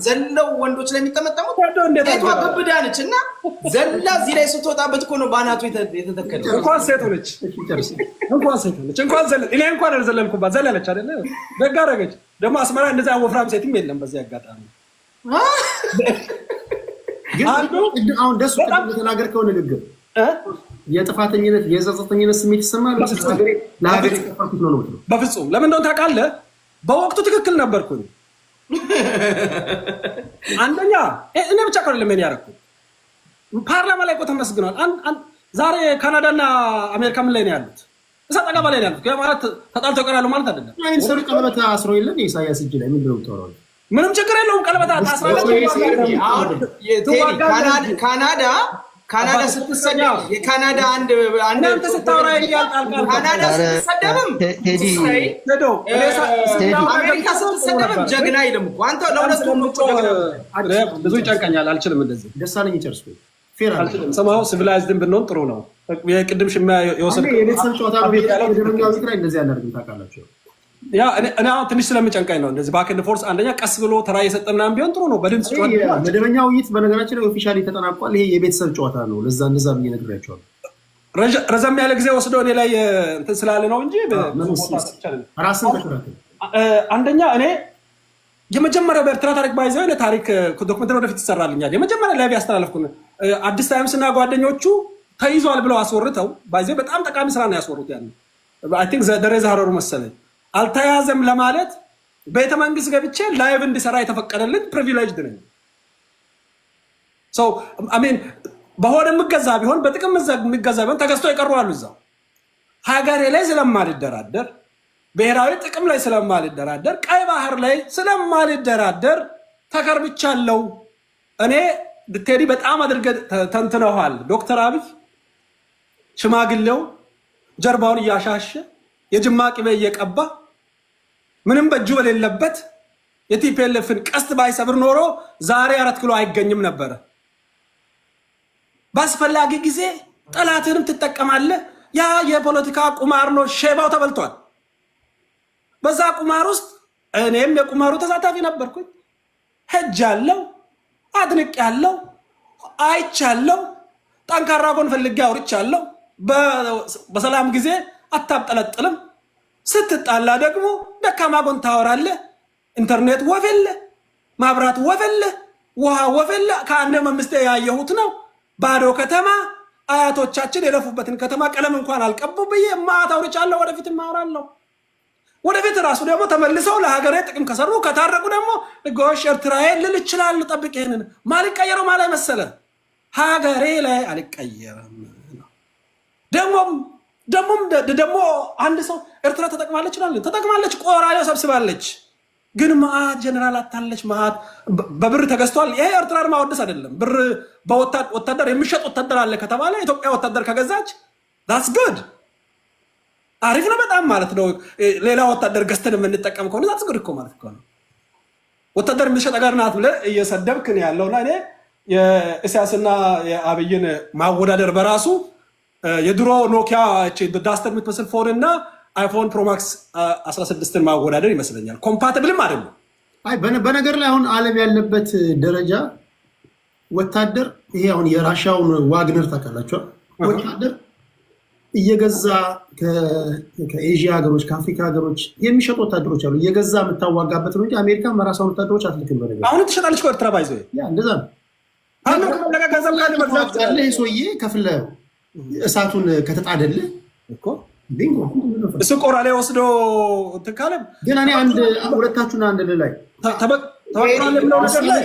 ዘለው ወንዶች ላይ የሚጠመጠሙት ሴቷ ግብዳ ነች እና ዘላ እዚህ ላይ ስትወጣበት እኮ ነው ባናቱ የተተከለ። እንኳን ሴት ሆነች እንኳን ዘለ እኔ እንኳን አልዘለልኩባት ዘለለች አይደለ? ደግ አደረገች። ደግሞ አስመራ እንደዛ ወፍራም ሴትም የለም። በዚህ አጋጣሚ አሁን ደሱ ተናገርከው ንግግር የጥፋተኝነት የጸጸተኝነት ስሜት ይሰማል። ለሀገር የከፋኩት ነው። በፍጹም ለምን እንደሆነ ታውቃለህ? በወቅቱ ትክክል ነበርኩኝ። አንደኛ እኔ ብቻ እኮ አይደለም ያደረኩት፣ ፓርላማ ላይ እኮ ተመስግኗል። ዛሬ ካናዳና አሜሪካ ምን ላይ ነው ያሉት? እሳት አገባ ላይ ነው ያሉት። ማለት ተጣልተው ይቀራሉ ማለት አይደለም። ሰሩ ቀለበት አስሮ የለም የኢሳያስ እጅ ላይ ምንድነው የምታወራው? ምንም ችግር የለውም። ቀለበት አስራ ካናዳ ስትሰደብ የካናዳ አንድ ስታወራ ካናዳ ስትሰደብም አሜሪካ ስትሰደብም ጀግና አይልም እኮ አንተ። ለሁለቱም ብዙ ይጨንቀኛል። አልችልም። እንደዚህ ደሳለኝ ጨርስ ሰማሁ። ሲቪላይዝድን ብንሆን ጥሩ ነው። የቅድም ሽሚያ የወሰድኩት የቤተሰብ ጨዋታ ቤት ላይ እንደዚህ ያደርግም ታውቃላችሁ። እኔ አሁን ትንሽ ስለምጨንቀኝ ነው እንደዚህ ባክ ኤንድ ፎርስ። አንደኛ ቀስ ብሎ ተራ እየሰጠ ምናምን ቢሆን ጥሩ ነው። በድምፅ መደበኛ ውይይት በነገራችን ላይ ኦፊሻሊ ተጠናቋል። ይሄ የቤተሰብ ጨዋታ ነው። ለዛ እንደዛ ብዬ ነግሬያቸዋለሁ። ረዘም ያለ ጊዜ ወስዶ እኔ ላይ እንትን ስላለ ነው እንጂ ራስን ተከታተል። አንደኛ እኔ የመጀመሪያው በኤርትራ ታሪክ ባይዘው ለታሪክ ዶክመንተሪ ወደፊት ይሰራልኛል። የመጀመሪያ ላይ ያስተላለፍኩ አዲስ ታይምስ እና ጓደኞቹ ተይዟል ብለው አስወርተው ባይዘው በጣም ጠቃሚ ስራ ነው ያስወሩት። ያን አይ ቲንክ ደረጃ ሀረሩ መሰለኝ አልተያዘም ለማለት ቤተ መንግስት ገብቼ ላይቭ እንዲሰራ የተፈቀደልኝ ፕሪቪሌጅድ ነኝ። ሶ አሜን በሆነ የምገዛ ቢሆን በጥቅም የምገዛ ቢሆን ተገዝቶ ይቀርባሉ። እዛው ሀገሬ ላይ ስለማልደራደር፣ ብሔራዊ ጥቅም ላይ ስለማልደራደር፣ ቀይ ባህር ላይ ስለማልደራደር ተከርብቻለሁ። እኔ ቴዲ በጣም አድርገህ ተንትነዋል። ዶክተር አብይ ሽማግሌው ጀርባውን እያሻሸ የጅማ ቅቤ እየቀባ ምንም በእጁ በሌለበት የቲፒኤልኤፍን ቀስት ባይሰብር ኖሮ ዛሬ 4 ኪሎ አይገኝም ነበረ። በአስፈላጊ ጊዜ ጠላትንም ትጠቀማለህ። ያ የፖለቲካ ቁማር ነው። ሼባው ተበልቷል። በዛ ቁማር ውስጥ እኔም የቁማሩ ተሳታፊ ነበርኩኝ። ሄጃለሁ፣ አድንቄያለሁ፣ አይቻለሁ፣ ጠንካራ ጎን ፈልጌ አውርቻለሁ። በሰላም ጊዜ አታብጠለጥልም። ስትጣላ ደግሞ ደካማ ጎን ታወራለህ። ኢንተርኔት ወፈለ፣ ማብራት ወፈለ፣ ውሃ ወፈለ። ከአንድ መምስቴ ያየሁት ነው። ባዶ ከተማ አያቶቻችን የለፉበትን ከተማ ቀለም እንኳን አልቀቡ ብዬ ማታ አውርቻለሁ። ወደፊት ማወራለሁ። ወደፊት ራሱ ደግሞ ተመልሰው ለሀገሬ ጥቅም ከሰሩ ከታረቁ ደግሞ ጎሽ ኤርትራዬ ልል ይችላል። ጠብቅ። ይሄንን ማልቀየረው ማለት መሰለ ሀገሬ ላይ አልቀየረም። ደግሞ አንድ ሰው ኤርትራ ተጠቅማለች ይላል። ተጠቅማለች፣ ቆራዮ ሰብስባለች። ግን መዓት ጀነራል አታለች። መዓት በብር ተገዝቷል። ይሄ ኤርትራን ማወደስ አይደለም። ብር በወታደር የሚሸጥ ወታደር አለ ከተባለ ኢትዮጵያ ወታደር ከገዛች ዳትስ ጉድ፣ አሪፍ ነው በጣም ማለት ነው። ሌላ ወታደር ገዝተን የምንጠቀም ከሆነ ዳትስ ጉድ እኮ ማለት ነው። ወታደር የሚሸጥ አገር ናት ብለህ እየሰደብክ ነው ያለውና እኔ የኢሳያስና የአብይን ማወዳደር በራሱ የድሮ ኖኪያ ዳስተር የምትመስል ፎን እና አይፎን ፕሮማክስ 16ን ማወዳደር ይመስለኛል። ኮምፓቲብልም አይደለም። በነገር ላይ አሁን ዓለም ያለበት ደረጃ ወታደር ይሄ አሁን የራሻውን ዋግነር ታውቃላችኋል። ወታደር እየገዛ ከኤዥያ ሀገሮች ከአፍሪካ ሀገሮች የሚሸጡ ወታደሮች አሉ። እየገዛ የምታዋጋበት ነው እንጂ አሜሪካ መራሳውን ወታደሮች አትልክም። በነገር አሁን ትሸጣለች ኤርትራ ባይዘ እንደዛ ነው። ሰውዬ ከፍለ እሳቱን ከተጣደልህ እኮ እሱ ቆራ ላይ ወስዶ ትካለ። ግን እኔ ሁለታችሁን አንድ ላይ ተዋቅሯል የሚለው ነገር ላይ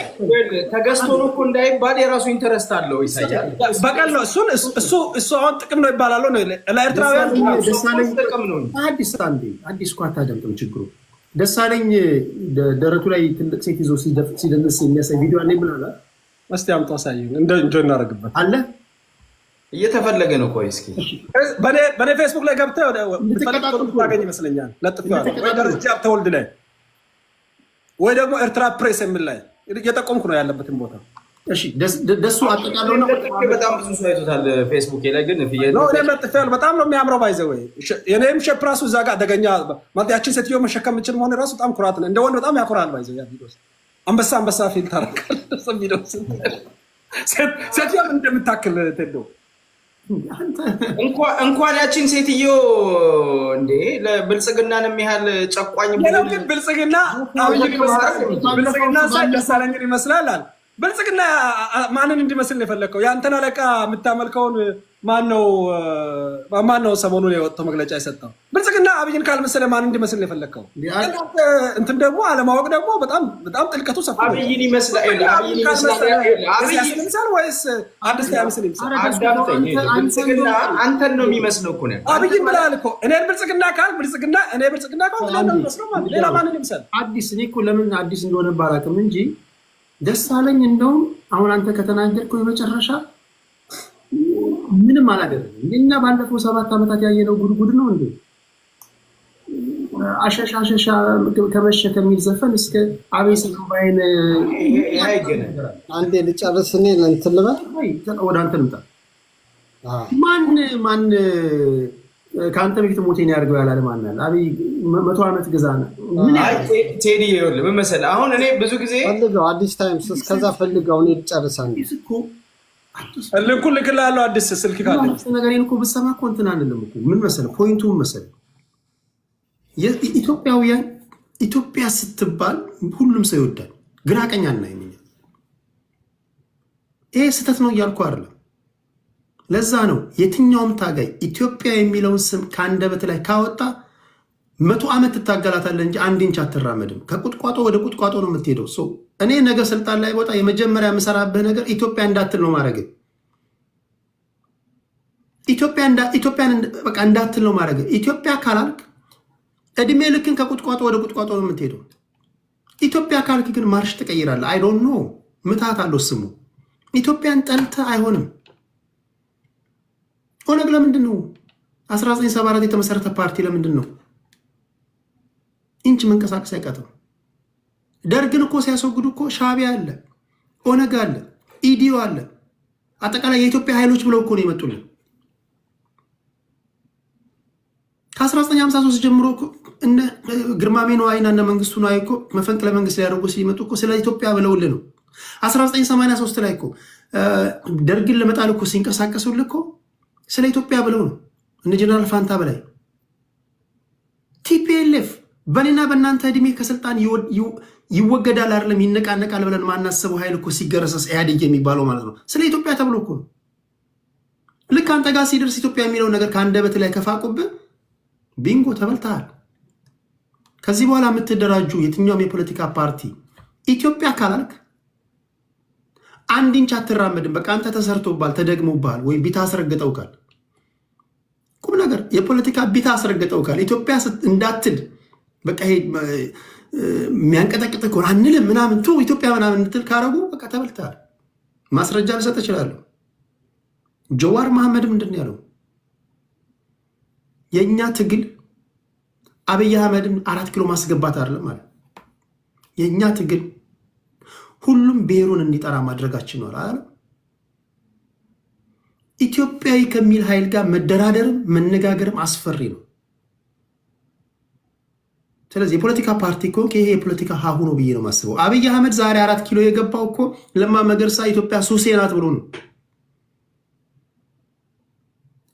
ተገዝቶ ነው እኮ እንዳይባል የራሱ ኢንተረስት አለው ይሳያል። በቀል ነው እሱ አሁን ጥቅም ነው ይባላል ነው ለኤርትራውያን ደሳለኝ ጥቅም ነው። አዲስ እኮ አታደምጥም። ችግሩ ደሳለኝ ደረቱ ላይ ትልቅ ሴት ይዞ ሲደንስ የሚያሳይ ቪዲዮ አለ ብላላ። እስቲ አምጣ አሳየን እንጆ እናደርግበት አለ እየተፈለገ ነው። ቆይ እስኪ በኔ ፌስቡክ ላይ ገብተህ ታገኝ ይመስለኛል። ለጥፌዋለሁ ወይ ደረጃ ተወልድ ላይ ወይ ደግሞ ኤርትራ ፕሬስ የሚል ላይ እየጠቆምኩ ነው ያለበትን ቦታ። እሺ ደሱ አጠቃለው ነው። በጣም ብዙ ሰው አይቶታል ፌስቡክ ላይ ግን ነው እኔ ለጥፌዋለሁ። በጣም ነው የሚያምረው። ባይዘ ወይ የኔም ሼፕ ራሱ እዛ ጋር አደገኛ ማለት ያችን ሴትዮ መሸከም የምችል መሆን ራሱ በጣም ኩራት ነው። እንደ ወንድ በጣም ያኮራል። ባይዘ ያ ቪዲዮ አንበሳ ፊል ታረቃል። ቪዲዮ ሴትዮ ምን እንደምታክል ቴዶ እንኳን ያችን ሴትዮ እንዴ ለብልጽግናን የሚያህል ጨቋኝ ግን ብልጽግና ሳይ ደሳለኝን ይመስላል። ብልጽግና ማንን እንዲመስል ነው የፈለግከው? የአንተን አለቃ የምታመልከውን ማነው ሰሞኑን የወጣው መግለጫ የሰጠው? ብልጽግና አብይን ካልመሰለ ማን እንዲመስል ነው የፈለግከው? እንትን ደግሞ አለማወቅ ደግሞ በጣም ጥልቀቱ ሰፊ ነው። አብይን ይመስላል ወይስ አዲስ ያምስል ይመስላል? ብልጽግና አንተን ነው የሚመስለው እኮ ነው። አብይን ብለሃል እኮ እኔን ብልጽግና ካል እኔ ብልጽግና ካል ሌላ ማንን ይመስላል? አዲስ እኔ እኮ ለምን አዲስ እንደሆነ ባላውቅም እንጂ ደሳለኝ እንደውም አሁን አንተ ከተናገርከው የመጨረሻ ምንም አላደረግም። እኛ ባለፈው 7 ዓመታት ያየነው ጉድ ነው እንዴ? አሸሻ ከመሸ ከሚል ዘፈን እስከ አቤስ ባይን አንዴ ልጨርስ እኔ እንትን ልበል ወደ አንተ ልምጣ። ማን ከአንተ በፊት ሞቴን ያርገው ያላለ ማን አለ? አብይ 100 ዓመት ገዛና ምን ቴዲ ይኸውልህ ምን መሰለህ አሁን እኔ ብዙ ጊዜ ፈልገው አዲስ ታይምስ እስከዛ ፈልገው እኔ ልጨርሳለሁ። ልኩን ልክልሃለሁ። አዲስ ስልክ ካለ ነገሬን እኮ ብትሰማ እኮ እንትን አንልም እኮ ምን መሰለህ ፖይንቱ ምን መሰለህ የኢትዮጵያውያን ኢትዮጵያ ስትባል ሁሉም ሰው ይወዳል። ግራ ቀኝ አናይም። ይሄ ስህተት ነው እያልኩ አይደለም። ለዛ ነው የትኛውም ታጋይ ኢትዮጵያ የሚለውን ስም ከአንደበት ላይ ካወጣ 100 ዓመት ትታገላታለህ እንጂ 1 ኢንች አትራመድም። ከቁጥቋጦ ወደ ቁጥቋጦ ነው የምትሄደው። እኔ ነገ ስልጣን ላይ ቦታ የመጀመሪያ የምሰራብህ ነገር ኢትዮጵያ እንዳትል ነው ማድረግ። ኢትዮጵያን በቃ እንዳትል ነው ማድረግ። ኢትዮጵያ ካላልክ እድሜ ልክን ከቁጥቋጦ ወደ ቁጥቋጦ ነው የምትሄደው። ኢትዮጵያ ካልክ ግን ማርሽ ትቀይራለህ። አይ ዶንት ኖ ምታት አለው ስሙ። ኢትዮጵያን ጠልተህ አይሆንም። ኦነግ ለምንድን ነው 1974 የተመሰረተ ፓርቲ ለምንድን ነው ኢንች መንቀሳቀስ አይቀጥም? ደርግን እኮ ሲያስወግዱ እኮ ሻዕቢያ አለ፣ ኦነግ አለ፣ ኢዲዮ አለ፣ አጠቃላይ የኢትዮጵያ ኃይሎች ብለው እኮ ነው የመጡልን። ከ1953 ጀምሮ እነ ግርማሜ ነዋይና እነ መንግስቱ ነዋይ እኮ መፈንቅለ መንግስት ሊያደርጉ ሲመጡ እኮ ስለ ኢትዮጵያ ብለውልን ነው። 1983 ላይ እኮ ደርግን ለመጣል እኮ ሲንቀሳቀሱልን እኮ ስለ ኢትዮጵያ ብለው ነው። እነ ጀነራል ፋንታ በላይ ቲፒኤልኤፍ በኔና በእናንተ እድሜ ከስልጣን ይወገዳል አይደለም ይነቃነቃል ብለን ማናሰበው ኃይል እኮ ሲገረሰስ ኢህአዴግ የሚባለው ማለት ነው። ስለ ኢትዮጵያ ተብሎ እኮ ነው። ልክ አንተ ጋር ሲደርስ ኢትዮጵያ የሚለው ነገር ከአንደበት ላይ ከፋቁብህ ቢንጎ ተበልተሃል። ከዚህ በኋላ የምትደራጁ የትኛውም የፖለቲካ ፓርቲ ኢትዮጵያ ካላልክ 1 ኢንች አትራመድም። በቃ አንተ ተሰርቶባል፣ ተደግሞባል፣ ወይ ቢታ አስረግጠውካል። ቁም ነገር የፖለቲካ ቢታ አስረግጠውካል። ኢትዮጵያ እንዳትል በቃ ይሄ የሚያንቀጠቅጥ ከሆነ አንልም ምናምን ቱ ኢትዮጵያ ምናምን እንትል ካረጉ በቃ ተበልተሃል። ማስረጃ ልሰጥ እችላለሁ። ጀዋር መሐመድ ምንድን ያለው የእኛ ትግል አብይ አህመድን 4 ኪሎ ማስገባት አይደለም ማለት የእኛ ትግል ሁሉም ብሔሩን እንዲጠራ ማድረጋችን ነው አይደል? ኢትዮጵያዊ ከሚል ኃይል ጋር መደራደርም መነጋገርም አስፈሪ ነው። ስለዚህ የፖለቲካ ፓርቲ እኮ ይሄ የፖለቲካ ሀሁ ነው ብዬ ነው የማስበው። አብይ አህመድ ዛሬ 4 ኪሎ የገባው እኮ ለማ መገርሳ ኢትዮጵያ ሱሴ ናት ብሎ ነው።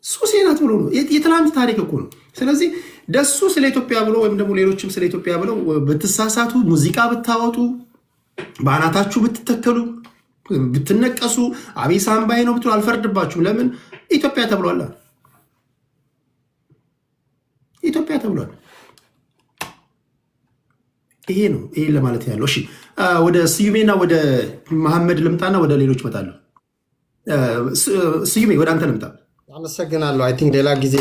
ሱሴ ናት ብሎ ነው። የትላንት ታሪክ እኮ ነው። ስለዚህ ደሱ ስለ ኢትዮጵያ ብሎ ወይም ደግሞ ሌሎችም ስለ ኢትዮጵያ ብለው ብትሳሳቱ፣ ሙዚቃ ብታወጡ፣ በአናታችሁ ብትተከሉ፣ ብትነቀሱ፣ አብይ ሳምባይ ነው ብትሉ አልፈርድባችሁም። ለምን ኢትዮጵያ ተብሏል። ኢትዮጵያ ተብሏል። ይሄ ነው ይሄ ለማለት ያለው። እሺ ወደ ስዩሜና ወደ መሐመድ ልምጣና ወደ ሌሎች እመጣለሁ። ስዩሜ ወደ አንተ ልምጣ። አመሰግናለሁ። አይ ቲንክ ሌላ ጊዜ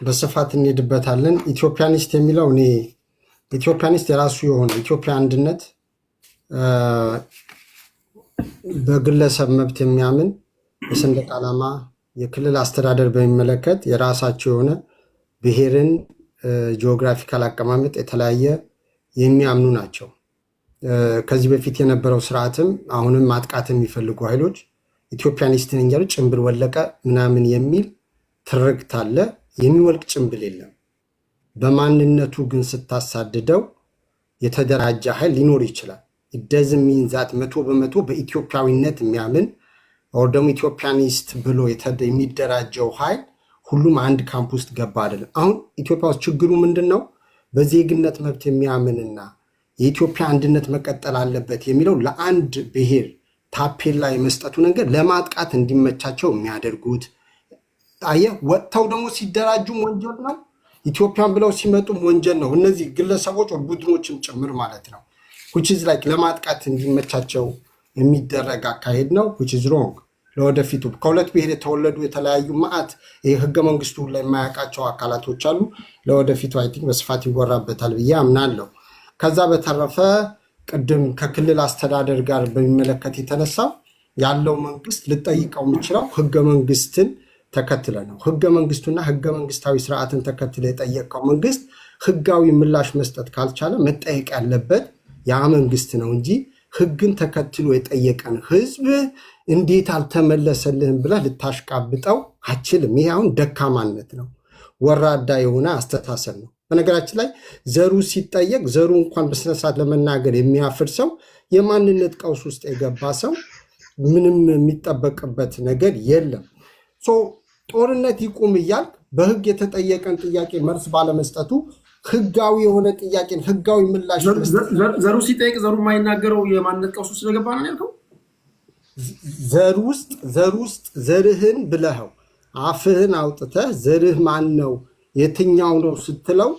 በስፋት እንሄድበታለን። ኢትዮፒያኒስት የሚለው እኔ ኢትዮፒያኒስት የራሱ የሆነ ኢትዮጵያ አንድነት በግለሰብ መብት የሚያምን የሰንደቅ ዓላማ የክልል አስተዳደር በሚመለከት የራሳቸው የሆነ ብሔርን ጂኦግራፊካል አቀማመጥ የተለያየ የሚያምኑ ናቸው። ከዚህ በፊት የነበረው ስርዓትም አሁንም ማጥቃት የሚፈልጉ ኃይሎች ኢትዮፒያኒስትን እያሉ ጭንብል ወለቀ ምናምን የሚል ትርክት አለ። የሚወልቅ ጭንብል የለም። በማንነቱ ግን ስታሳድደው የተደራጀ ኃይል ሊኖር ይችላል። ኢደዝም ሚንዛት 100% በኢትዮጵያዊነት የሚያምን ወር ደግሞ ኢትዮፒያኒስት ብሎ የሚደራጀው ኃይል ሁሉም አንድ ካምፕ ውስጥ ገባ አይደለም። አሁን ኢትዮጵያ ውስጥ ችግሩ ምንድን ነው? በዜግነት መብት የሚያምንና የኢትዮጵያ አንድነት መቀጠል አለበት የሚለው ለአንድ ብሔር ታፔላ የመስጠቱ ነገር ለማጥቃት እንዲመቻቸው የሚያደርጉት አየህ። ወጥተው ደግሞ ሲደራጁም ወንጀል ነው፣ ኢትዮጵያን ብለው ሲመጡም ወንጀል ነው። እነዚህ ግለሰቦች ቡድኖችም ጭምር ማለት ነው። which is like ለማጥቃት እንዲመቻቸው የሚደረግ አካሄድ ነው። which is wrong። ለወደፊቱ ከሁለት ብሔር የተወለዱ የተለያዩ ማዕት ህገ መንግስቱ ላይ የማያውቃቸው አካላቶች አሉ። ለወደፊቱ አይ ቲንክ በስፋት ይወራበታል ብዬ አምናለሁ። ከዛ በተረፈ ቅድም ከክልል አስተዳደር ጋር በሚመለከት የተነሳው ያለው መንግስት ልጠይቀው የሚችለው ህገ መንግስትን ተከትለ ነው። ህገ መንግስቱና ህገ መንግስታዊ ስርዓትን ተከትለ የጠየቀው መንግስት ህጋዊ ምላሽ መስጠት ካልቻለ መጠየቅ ያለበት ያ መንግስት ነው እንጂ ህግን ተከትሎ የጠየቀን ህዝብ እንዴት አልተመለሰልህም ብለህ ልታሽቃብጠው አችልም። ይሄ አሁን ደካማነት ነው፣ ወራዳ የሆነ አስተሳሰብ ነው። በነገራችን ላይ ዘሩ ሲጠየቅ ዘሩ እንኳን በስነስርዓት ለመናገር የሚያፍር ሰው የማንነት ቀውስ ውስጥ የገባ ሰው ምንም የሚጠበቅበት ነገር የለም። ጦርነት ይቁም እያልክ በህግ የተጠየቀን ጥያቄ መልስ ባለመስጠቱ ህጋዊ የሆነ ጥያቄን ህጋዊ ምላሽ ዘሩ ሲጠየቅ ዘሩ የማይናገረው የማንነት ቀውስ ውስጥ ስለገባ ነው ያልከው። ዘር ውስጥ ዘርህን ብለኸው አፍህን አውጥተህ ዘርህ ማን ነው የትኛው ነው ስትለው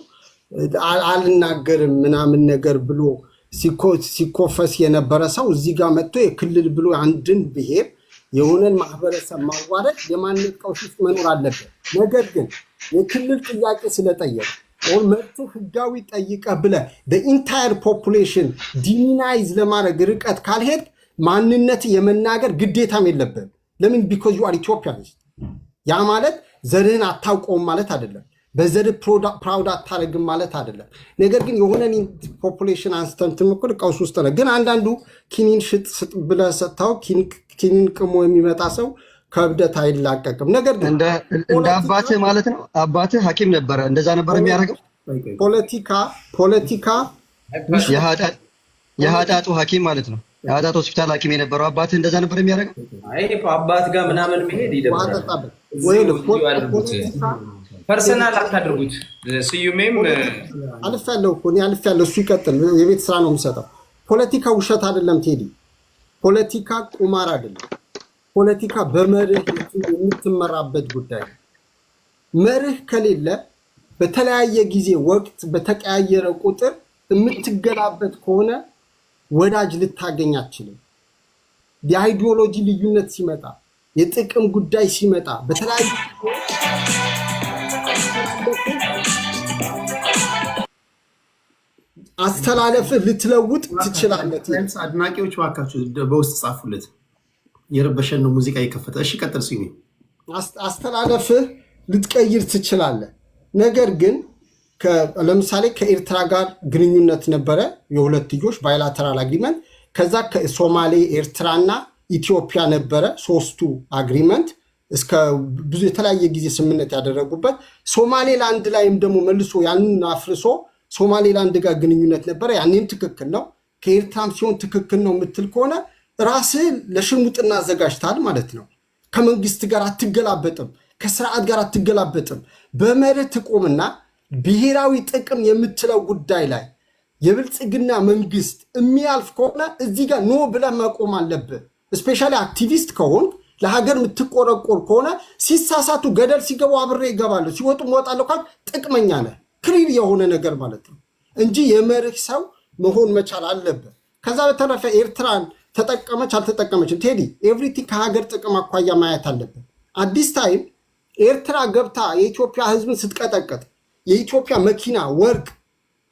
አልናገርም ምናምን ነገር ብሎ ሲኮፈስ የነበረ ሰው እዚህ ጋር መጥቶ የክልል ብሎ አንድን ብሔር የሆነን ማህበረሰብ ማዋረድ የማንነት ቀውስ ውስጥ መኖር አለበት። ነገር ግን የክልል ጥያቄ ስለጠየቅ መጥቶ ህጋዊ ጠይቀ ብለህ በኢንታየር ፖፑሌሽን ዲሚናይዝ ለማድረግ ርቀት ካልሄድ ማንነት የመናገር ግዴታም የለብን። ለምን? ቢኮዝ ዩ አር ኢትዮጵያኒስት። ያ ማለት ዘርህን አታውቀውም ማለት አይደለም። በዘርህ ፕራውድ አታረግም ማለት አይደለም። ነገር ግን የሆነን ፖፑሌሽን አንስተን ትምክል ቀውስ ውስጥ ነው። ግን አንዳንዱ ኪኒን ስጥ ብለህ ሰጥተው ኪኒን ቅሞ የሚመጣ ሰው ከብደት አይላቀቅም። ነገር ግን እንደ አባትህ ማለት ነው። አባትህ ሐኪም ነበረ፣ እንደዛ ነበር የሚያደርገው። ፖለቲካ የሀጣጡ ሐኪም ማለት ነው። የሀጣጡ ሆስፒታል ሐኪም የነበረው አባትህ እንደዛ ነበር የሚያደርገው። አይ አባት ጋር ምናምን መሄድ ይደብራል። ፐርሰናል አታድርጉት። ስዩሜም አልፌያለሁ እኮ እኔ አልፌያለሁ። እሱ ይቀጥል። የቤት ስራ ነው የምሰጠው። ፖለቲካ ውሸት አይደለም ቴዲ። ፖለቲካ ቁማር አይደለም። ፖለቲካ በመርህ የምትመራበት ጉዳይ ነው። መርህ ከሌለ በተለያየ ጊዜ ወቅት በተቀያየረ ቁጥር የምትገላበት ከሆነ ወዳጅ ልታገኝ አትችልም። የአይዲዮሎጂ ልዩነት ሲመጣ፣ የጥቅም ጉዳይ ሲመጣ በተለያዩ አስተላለፍህ ልትለውጥ ትችላለህ። አድናቂዎች እባካችሁ በውስጥ ጻፉለት። የረበሸን ነው ሙዚቃ የከፈተ። እሺ ቀጥል ሲሚ። አስተላለፍህ ልትቀይር ትችላለህ። ነገር ግን ለምሳሌ ከኤርትራ ጋር ግንኙነት ነበረ፣ የሁለትዮሽ ባይላተራል አግሪመንት። ከዛ ከሶማሌ ኤርትራና ኢትዮጵያ ነበረ፣ ሶስቱ አግሪመንት እስከ ብዙ የተለያየ ጊዜ ስምምነት ያደረጉበት። ሶማሌላንድ ላይም ደግሞ መልሶ ያንን አፍርሶ ሶማሌላንድ ጋር ግንኙነት ነበረ። ያኔም ትክክል ነው። ከኤርትራም ሲሆን ትክክል ነው የምትል ከሆነ ራስህ ለሽሙጥና አዘጋጅታል ማለት ነው። ከመንግስት ጋር አትገላበጥም፣ ከስርዓት ጋር አትገላበጥም። በመርህ ትቆምና ብሔራዊ ጥቅም የምትለው ጉዳይ ላይ የብልጽግና መንግስት የሚያልፍ ከሆነ እዚህ ጋር ኖ ብለህ መቆም አለብህ። እስፔሻሊ አክቲቪስት ከሆን ለሀገር የምትቆረቆር ከሆነ ሲሳሳቱ ገደል ሲገቡ አብሬ ይገባለሁ፣ ሲወጡ እወጣለሁ ካል ጥቅመኛ ነህ። ክሊር የሆነ ነገር ማለት ነው እንጂ የመርህ ሰው መሆን መቻል አለበት። ከዛ በተረፈ ኤርትራን ተጠቀመች አልተጠቀመችም ቴዲ ኤቭሪቲንግ ከሀገር ጥቅም አኳያ ማየት አለበት። አዲስ ታይም ኤርትራ ገብታ የኢትዮጵያ ህዝብን ስትቀጠቀጥ የኢትዮጵያ መኪና፣ ወርቅ፣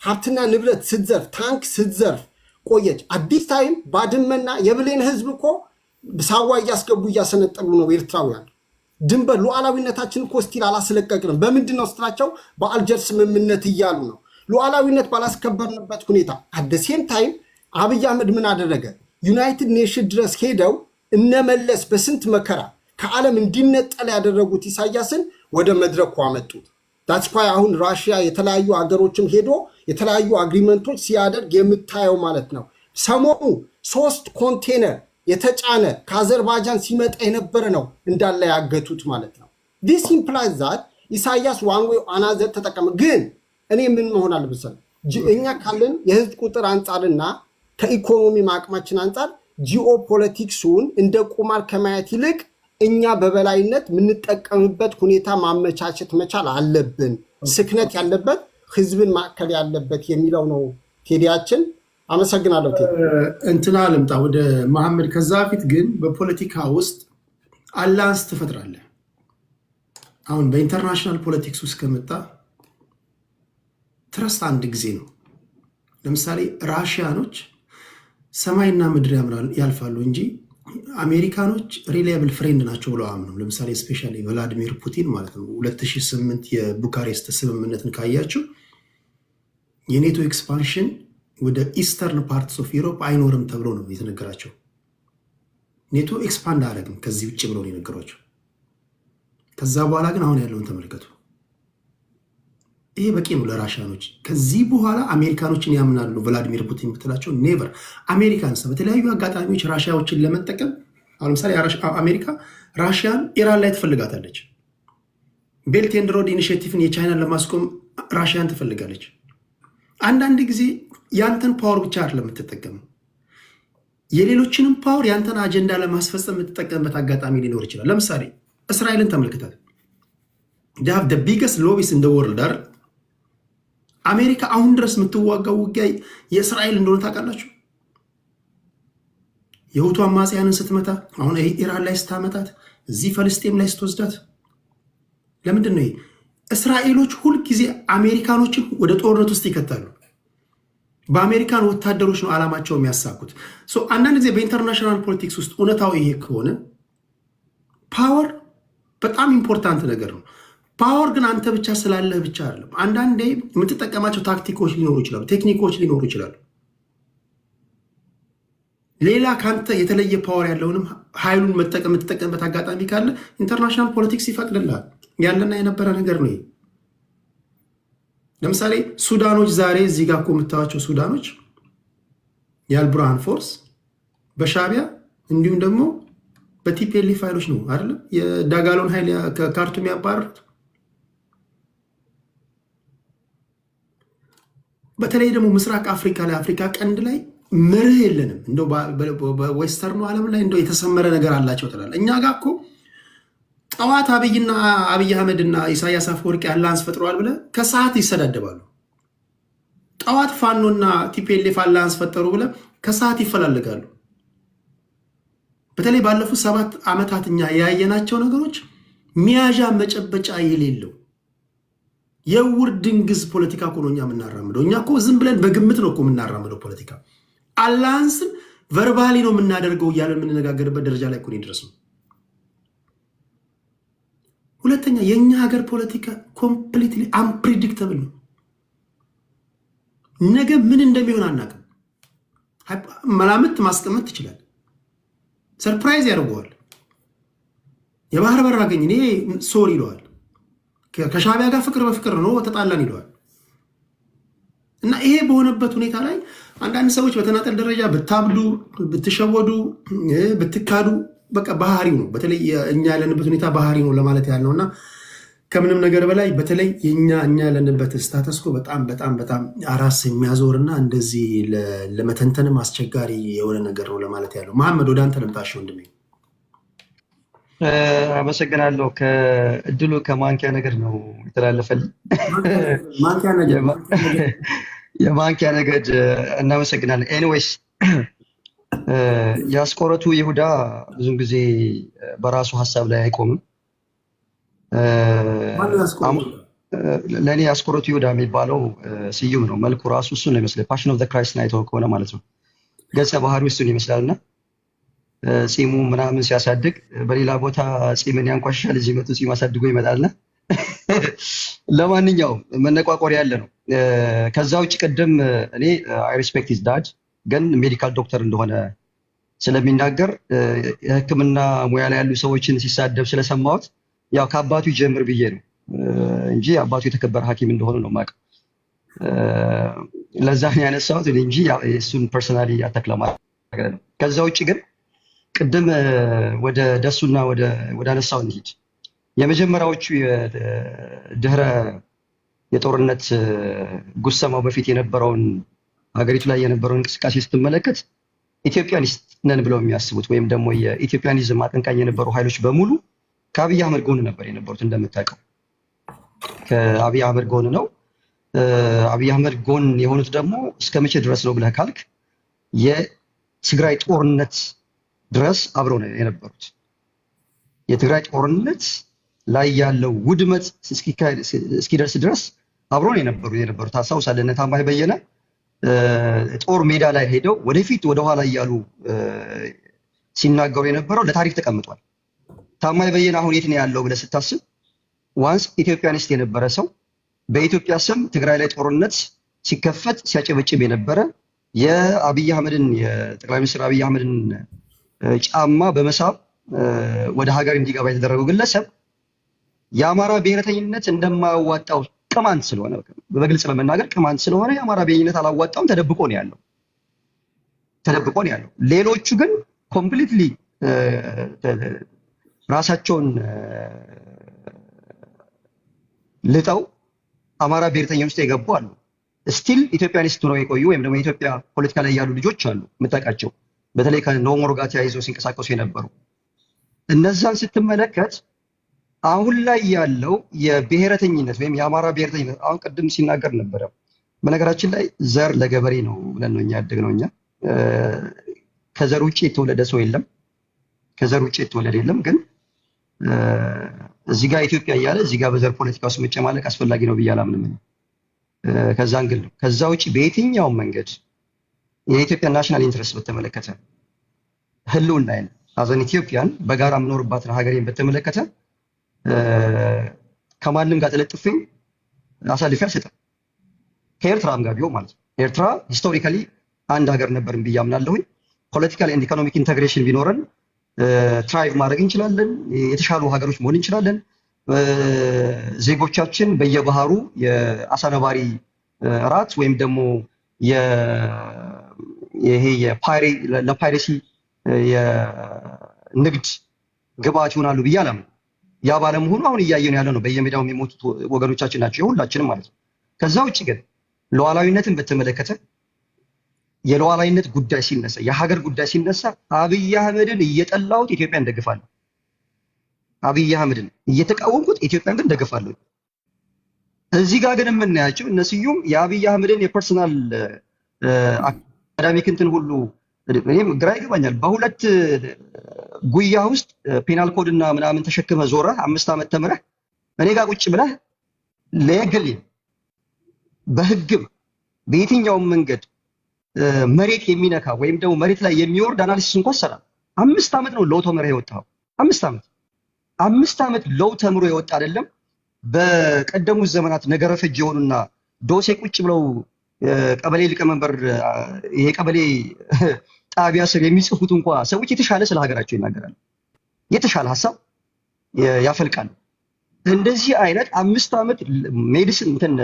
ሀብትና ንብረት ስትዘርፍ፣ ታንክ ስትዘርፍ ቆየች። አዲስ ታይም ባድመና የብሌን ህዝብ እኮ ሳዋ እያስገቡ እያሰነጠሉ ነው ኤርትራውያን። ድንበር ሉዓላዊነታችን እኮ ስቲል አላስለቀቅንም። በምንድን ነው ስትላቸው በአልጀር ስምምነት እያሉ ነው። ሉዓላዊነት ባላስከበርንበት ሁኔታ አደሴም ታይም አብይ አህመድ ምን አደረገ? ዩናይትድ ኔሽን ድረስ ሄደው እነመለስ በስንት መከራ ከዓለም እንዲነጠል ያደረጉት ኢሳያስን ወደ መድረኩ አመጡት። ዳትስኳይ አሁን ራሽያ የተለያዩ አገሮችም ሄዶ የተለያዩ አግሪመንቶች ሲያደርግ የምታየው ማለት ነው። ሰሞኑ 3 ኮንቴነር የተጫነ ከአዘርባይጃን ሲመጣ የነበረ ነው እንዳለ ያገቱት ማለት ነው። ዲስ ኢምፕላይዝ ዛት ኢሳያስ ዋን ዌይ አናዘር ተጠቀመ። ግን እኔ ምን መሆን አለብሰል እኛ ካለን የህዝብ ቁጥር አንጻርና ከኢኮኖሚ ማቅማችን አንጻር ጂኦፖለቲክሱን እንደ ቁማር ከማየት ይልቅ እኛ በበላይነት የምንጠቀምበት ሁኔታ ማመቻቸት መቻል አለብን። ስክነት ያለበት ህዝብን ማዕከል ያለበት የሚለው ነው ቴዲያችን። አመሰግናለሁ። እንትና ልምጣ ወደ መሐመድ። ከዛ በፊት ግን በፖለቲካ ውስጥ አላንስ ትፈጥራለህ። አሁን በኢንተርናሽናል ፖለቲክስ ውስጥ ከመጣ ትረስት አንድ ጊዜ ነው። ለምሳሌ ራሽያኖች ሰማይና ምድር ያልፋሉ እንጂ አሜሪካኖች ሪላያብል ፍሬንድ ናቸው ብለው አምነው። ለምሳሌ ስፔሻሊ ቭላዲሚር ፑቲን ማለት ነው 2008 የቡካሬስት ስምምነትን ካያችሁ የኔቶ ኤክስፓንሽን ወደ ኢስተርን ፓርትስ ኦፍ ዩሮፕ አይኖርም ተብሎ ነው የተነገራቸው። ኔቶ ኤክስፓንድ አያደርግም ከዚህ ውጭ ብለው ነው የነገሯቸው። ከዛ በኋላ ግን አሁን ያለውን ተመልከቱ። ይሄ በቂ ነው ለራሽያኖች። ከዚህ በኋላ አሜሪካኖችን ያምናሉ ቭላዲሚር ፑቲን ብትላቸው ኔቨር። አሜሪካንስ በተለያዩ አጋጣሚዎች ራሽያዎችን ለመጠቀም አሁን ለምሳሌ አሜሪካ ራሽያን ኢራን ላይ ትፈልጋታለች። ቤልት ኤንድ ሮድ ኢኒሽቲቭን የቻይናን ለማስቆም ራሽያን ትፈልጋለች። አንዳንድ ጊዜ ያንተን ፓወር ብቻ አይደለም የምትጠቀመው፣ የሌሎችንም ፓወር ያንተን አጀንዳ ለማስፈጸም የምትጠቀምበት አጋጣሚ ሊኖር ይችላል። ለምሳሌ እስራኤልን ተመልክታት። they have the biggest lobbies in the world አይደል? አሜሪካ አሁን ድረስ የምትዋጋው ውጊያ የእስራኤል እንደሆነ ታውቃላችሁ። የሁቱ አማጽያንን ስትመታ፣ አሁን ኢራን ላይ ስታመታት፣ እዚህ ፍልስጤም ላይ ስትወስዳት፣ ለምንድን ነው እስራኤሎች ሁልጊዜ አሜሪካኖችን ወደ ጦርነት ውስጥ ይከታሉ? በአሜሪካን ወታደሮች ነው ዓላማቸው የሚያሳኩት። አንዳንድ ጊዜ በኢንተርናሽናል ፖለቲክስ ውስጥ እውነታው ይሄ ከሆነ ፓወር በጣም ኢምፖርታንት ነገር ነው። ፓወር ግን አንተ ብቻ ስላለህ ብቻ አይደለም። አንዳንዴ የምትጠቀማቸው ታክቲኮች ሊኖሩ ይችላሉ፣ ቴክኒኮች ሊኖሩ ይችላሉ። ሌላ ከአንተ የተለየ ፓወር ያለውንም ኃይሉን የምትጠቀምበት አጋጣሚ ካለ ኢንተርናሽናል ፖለቲክስ ይፈቅድልሃል። ያለና የነበረ ነገር ነው። ለምሳሌ ሱዳኖች ዛሬ እዚህ ጋር እኮ የምታዋቸው ሱዳኖች የአልቡርሃን ፎርስ በሻቢያ እንዲሁም ደግሞ በቲፒኤልኤፍ ኃይሎች ነው አይደለም የዳጋሎን ኃይል ከካርቱም ያባረሩት። በተለይ ደግሞ ምስራቅ አፍሪካ ላይ አፍሪካ ቀንድ ላይ መርህ የለንም። እንደው በዌስተርኑ ዓለም ላይ እንደው የተሰመረ ነገር አላቸው ትላል። እኛ ጋር እኮ ጠዋት አብይ አህመድና ኢሳያስ አፈወርቂ አላንስ ፈጥረዋል ብለ ከሰዓት ይሰዳደባሉ። ጠዋት ፋኖና ቲፒኤልኤፍ አላንስ ፈጠሩ ብለ ከሰዓት ይፈላለጋሉ። በተለይ ባለፉት 7 ዓመታት እኛ ያየናቸው ነገሮች ሚያዣ መጨበጫ የሌለው የውር ድንግዝ ፖለቲካ እኮ ነው እኛ የምናራምደው። እኛ እኮ ዝም ብለን በግምት ነው እኮ የምናራምደው ፖለቲካ። አላንስን ቨርባሊ ነው የምናደርገው እያለን የምንነጋገርበት ደረጃ ላይ እኮ ነው የደረስነው። ሁለተኛ የኛ ሀገር ፖለቲካ ኮምፕሊትሊ አንፕሪዲክተብል ነው። ነገ ምን እንደሚሆን አናውቅም። መላምት ማስቀመጥ ትችላል። ሰርፕራይዝ ያደርገዋል። የባህር በር አገኝ እኔ ሶሪ ይለዋል። ከሻቢያ ጋር ፍቅር በፍቅር ነው ተጣላን ይለዋል። እና ይሄ በሆነበት ሁኔታ ላይ አንዳንድ ሰዎች በተናጠል ደረጃ ብታብዱ፣ ብትሸወዱ፣ ብትካዱ በቃ ባህሪው ነው። በተለይ እኛ ያለንበት ሁኔታ ባህሪ ነው ለማለት ያለው እና ከምንም ነገር በላይ በተለይ እኛ ያለንበት ስታተስኮ በጣም በጣም በጣም አራስ የሚያዞርና እንደዚህ ለመተንተንም አስቸጋሪ የሆነ ነገር ነው ለማለት ያለው። መሐመድ ወደ አንተ ልምጣሽ ወንድሜ። አመሰግናለሁ። ከእድሉ ከማንኪያ ነገር ነው የተላለፈልኝ። ማንኪያ ነገር የማንኪያ ነገድ እናመሰግናለን። ኤኒዌይስ የአስቆረቱ ይሁዳ ብዙን ጊዜ በራሱ ሀሳብ ላይ አይቆምም። ለእኔ የአስቆረቱ ይሁዳ የሚባለው ስዩም ነው። መልኩ ራሱ እሱን ነው ይመስላል። ፓሽን ኦፍ ዘ ክራይስት አይተው ከሆነ ማለት ነው። ገጸ ባህሪው እሱን ይመስላልና ጺሙ ምናምን ሲያሳድግ በሌላ ቦታ ጺምን ያንቋሻል፣ እዚህ መቶ ጺም አሳድጎ ይመጣልና ለማንኛውም መነቋቆር ያለ ነው። ከዛ ውጭ ቅድም እኔ አይ ሪስፔክት ሂዝ ዳድ ግን ሜዲካል ዶክተር እንደሆነ ስለሚናገር የሕክምና ሙያ ላይ ያሉ ሰዎችን ሲሳደብ ስለሰማሁት ያው ከአባቱ ይጀምር ብዬ ነው እንጂ አባቱ የተከበረ ሐኪም እንደሆኑ ነው የማውቀው። ለዛ ነው ያነሳሁት እንጂ እሱን ፐርሰናሊ አታክ ለማድረግ ነው። ከዛ ውጭ ግን ቅድም ወደ ደሱና ወደ አነሳው እንሂድ። የመጀመሪያዎቹ ድህረ የጦርነት ጉሰማው በፊት የነበረውን ሀገሪቱ ላይ የነበረውን እንቅስቃሴ ስትመለከት ኢትዮጵያኒስት ነን ብለው የሚያስቡት ወይም ደግሞ የኢትዮጵያኒዝም አቀንቃኝ የነበሩ ኃይሎች በሙሉ ከአብይ አህመድ ጎን ነበር የነበሩት። እንደምታውቀው ከአብይ አህመድ ጎን ነው። አብይ አህመድ ጎን የሆኑት ደግሞ እስከ መቼ ድረስ ነው ብለህ ካልክ የትግራይ ጦርነት ድረስ አብረው ነው የነበሩት። የትግራይ ጦርነት ላይ ያለው ውድመት እስኪደርስ ድረስ አብረው ነው የነበሩት። ታስታውሳለህ? እነ ታማኝ በየነ ጦር ሜዳ ላይ ሄደው ወደፊት ወደኋላ እያሉ ሲናገሩ የነበረው ለታሪክ ተቀምጧል። ታማኝ በየነ አሁን የት ነው ያለው ብለህ ስታስብ ዋንስ ኢትዮጵያኒስት የነበረ ሰው በኢትዮጵያ ስም ትግራይ ላይ ጦርነት ሲከፈት ሲያጨበጭብ የነበረ የአብይ አህመድን የጠቅላይ ሚኒስትር አብይ አህመድን ጫማ በመሳብ ወደ ሀገር እንዲገባ የተደረገው ግለሰብ የአማራ ብሔረተኝነት እንደማያዋጣው ቅማንት ስለሆነ በግልጽ ለመናገር ቅማንት ስለሆነ የአማራ ብሔረተኝነት አላዋጣውም፣ ተደብቆ ነው ያለው። ሌሎቹ ግን ኮምፕሊትሊ ራሳቸውን ልጠው አማራ ብሔረተኛ ውስጥ የገቡ አሉ። ስቲል ኢትዮጵያኒስት ሆነው የቆዩ ወይም ደግሞ የኢትዮጵያ ፖለቲካ ላይ ያሉ ልጆች አሉ የምታውቃቸው፣ በተለይ ከኖሞር ጋር ተያይዘው ሲንቀሳቀሱ የነበሩ። እነዛን ስትመለከት አሁን ላይ ያለው የብሔረተኝነት ወይም የአማራ ብሔረተኝነት አሁን ቅድም ሲናገር ነበረ። በነገራችን ላይ ዘር ለገበሬ ነው ብለን ነው እኛ ያደግነው። እኛ ከዘር ውጭ የተወለደ ሰው የለም፣ ከዘር ውጭ የተወለደ የለም። ግን እዚህ ጋር ኢትዮጵያ እያለ እዚህ ጋር በዘር ፖለቲካ ውስጥ መጨማለቅ አስፈላጊ ነው ብዬ አላምንም። ከዛ እንግል ነው። ከዛ ውጭ በየትኛውም መንገድ የኢትዮጵያ ናሽናል ኢንትረስት በተመለከተ ህልውናዬን አዘን ኢትዮጵያን በጋራ የምኖርባትን ሀገሬን በተመለከተ ከማንም ጋር ተለጥፌ አሳልፌ አልሰጥም። ከኤርትራም ጋር ቢሆን ማለት ነው። ኤርትራ ሂስቶሪካሊ አንድ ሀገር ነበርን ብዬ አምናለሁኝ። ፖለቲካል ኤንድ ኢኮኖሚክ ኢንተግሬሽን ቢኖረን ትራይቭ ማድረግ እንችላለን። የተሻሉ ሀገሮች መሆን እንችላለን። ዜጎቻችን በየባህሩ የአሳ ነባሪ ራት ወይም ደግሞ ይሄ ለፓይሬሲ የንግድ ግብአት ይሆናሉ ብዬ አላምንም። ያ ባለመሆኑ አሁን እያየን ያለ ነው። በየሜዳው የሚሞቱት ወገኖቻችን ናቸው፣ የሁላችንም ማለት ነው። ከዛ ውጭ ግን ሉዓላዊነትን በተመለከተ የሉዓላዊነት ጉዳይ ሲነሳ፣ የሀገር ጉዳይ ሲነሳ አብይ አህመድን እየጠላሁት ኢትዮጵያን እንደግፋለሁ። አብይ አህመድን እየተቃወምኩት ኢትዮጵያን ግን ደግፋለሁ። እዚህ ጋር ግን የምናያቸው እነ ስዩም የአብይ አህመድን የፐርሰናል አካዳሚክ እንትን ሁሉ እኔም ግራ ይገባኛል። በሁለት ጉያ ውስጥ ፔናል ኮድ እና ምናምን ተሸክመ ዞረ 5 ዓመት ተምረህ እኔ ጋር ቁጭ ብለህ ለግል በህግም በየትኛውም መንገድ መሬት የሚነካ ወይም ደግሞ መሬት ላይ የሚወርድ አናሊሲስ እንኳን ሰራ 5 ዓመት ነው ሎው ተምረህ የወጣው። 5 ዓመት ሎው ተምሮ የወጣ አይደለም። በቀደሙት ዘመናት ነገረ ፈጅ የሆኑና ዶሴ ቁጭ ብለው ቀበሌ ሊቀመንበር ይሄ ቀበሌ ጣቢያ ስር የሚጽፉት እንኳን ሰዎች የተሻለ ስለ ሀገራቸው ይናገራሉ፣ የተሻለ ሀሳብ ያፈልቃሉ። እንደዚህ አይነት 5 ዓመት ሜዲሲን እንትን